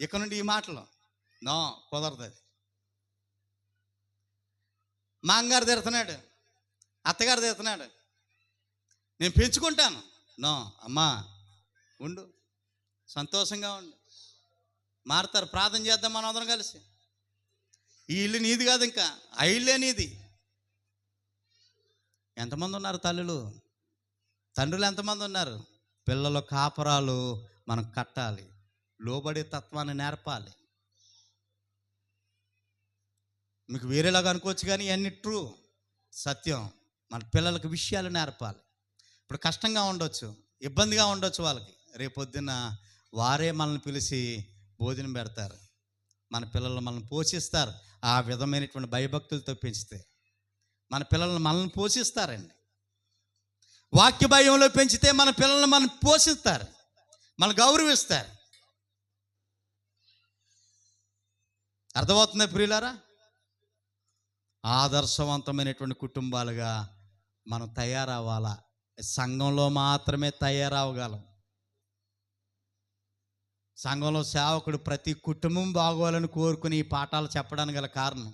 ఇక్కడ నుండి ఈ మాటలు నో, కుదరదు. అది మా అమ్మగారు తిడుతున్నాడు, అత్తగారు తిడుతున్నాడు, నేను పెంచుకుంటాను. నో అమ్మా, ఉండు, సంతోషంగా ఉండు, మారుతారు. ప్రార్థన చేద్దాం మనం అందరం కలిసి. ఈ ఇల్లు నీది కాదు, ఇంకా ఆ ఇల్లే నీది. ఎంతమంది ఉన్నారు తల్లులు, తండ్రులు ఎంతమంది ఉన్నారు? పిల్లల కాపరాలు మనం కట్టాలి, లోబడే తత్వాన్ని నేర్పాలి. మీకు వేరేలాగా అనుకోవచ్చు కానీ ఇవన్నీ ట్రూ, సత్యం. మన పిల్లలకు విషయాలు నేర్పాలి. ఇప్పుడు కష్టంగా ఉండొచ్చు, ఇబ్బందిగా ఉండొచ్చు వాళ్ళకి, రేపొద్దున వారే మనల్ని పిలిచి భోజనం పెడతారు, మన పిల్లలు మనల్ని పోషిస్తారు. ఆ విధమైనటువంటి భయభక్తులతో పెంచితే మన పిల్లలను మనల్ని పోషిస్తారండి. వాక్య భయంలో పెంచితే మన పిల్లలను మనం పోషిస్తారు, మనం గౌరవిస్తారు. అర్థమవుతుందా ప్రియులారా? ఆదర్శవంతమైనటువంటి కుటుంబాలుగా మనం తయారవ్వాలా. సంఘంలో మాత్రమే తయారవగలం. సంఘంలో సేవకుడు ప్రతి కుటుంబం బాగోవాలని కోరుకుని ఈ పాఠాలు చెప్పడానికి గల కారణం,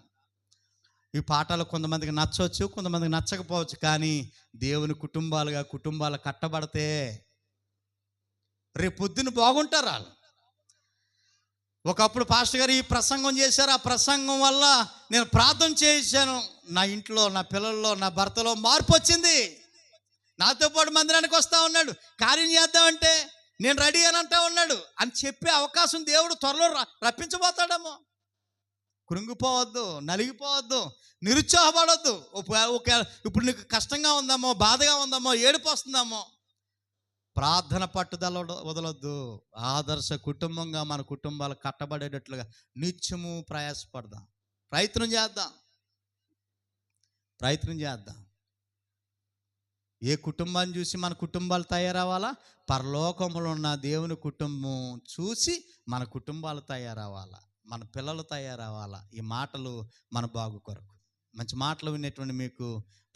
ఈ పాఠాలు కొంతమందికి నచ్చవచ్చు, కొంతమందికి నచ్చకపోవచ్చు. కానీ దేవుని కుటుంబాలు కట్టబడితే రేపు పొద్దున్న బాగుంటారు వాళ్ళు. ఒకప్పుడు పాస్టర్ గారు ఈ ప్రసంగం చేశారు, ఆ ప్రసంగం వల్ల నేను ప్రార్థన చేశాను, నా ఇంట్లో, నా పిల్లల్లో, నా భర్తలో మార్పు వచ్చింది. నాతో పాటు మందిరానికి వస్తూ ఉన్నాడు, కార్యం చేద్దామంటే నేను రెడీ అని అంటా ఉన్నాడు అని చెప్పే అవకాశం దేవుడు త్వరలో రప్పించబోతాడేమో. కృంగిపోవద్దు, నలిగిపోవద్దు, నిరుత్సాహపడవద్దు. ఇప్పుడు నీకు కష్టంగా ఉందామో, బాధగా ఉందామో, ఏడుపు వస్తుందామో, ప్రార్థన పట్టుదల వదలొద్దు. ఆదర్శ కుటుంబంగా మన కుటుంబాలు కట్టబడేటట్లుగా నిత్యము ప్రయాసపడదాం, ప్రయత్నం చేద్దాం. ఏ కుటుంబాన్ని చూసి మన కుటుంబాలు తయారవ్వాలా? పరలోకంలో ఉన్న దేవుని కుటుంబం చూసి మన కుటుంబాలు తయారవ్వాలా, మన పిల్లలు తయారవ్వాలా. ఈ మాటలు మన బాగు కొరకు. మంచి మాటలు వినేటువంటి మీకు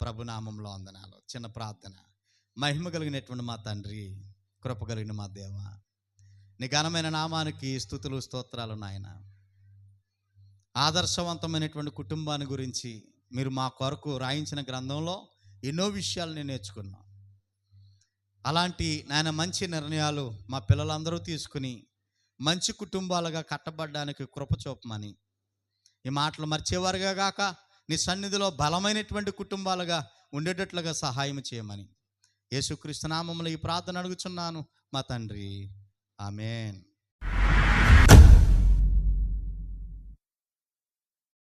ప్రభునామంలో వందనాలు. చిన్న ప్రార్థన. మహిమ కలిగినటువంటి మా తండ్రి, కృప కలిగిన మా దేవ, నీ ఘనమైన నామానికి స్తుతులు స్తోత్రాలు నాయన. ఆదర్శవంతమైనటువంటి కుటుంబాన్ని గురించి మీరు మా కొరకు రాయించిన గ్రంథంలో ఎన్నో విషయాలు నేను నేర్చుకున్నాను. అలాంటి నాయన మంచి నిర్ణయాలు మా పిల్లలందరూ తీసుకుని మంచి కుటుంబాలుగా కట్టబడడానికి కృప చూపమని, ఈ మాటలు మర్చేవారుగా కాక నీ సన్నిధిలో బలమైనటువంటి కుటుంబాలుగా ఉండేటట్లుగా సహాయం చేయమని యేసుక్రీస్తు నామములో ఈ ప్రార్థన అడుగుచున్నాను మా తండ్రి. ఆమేన్.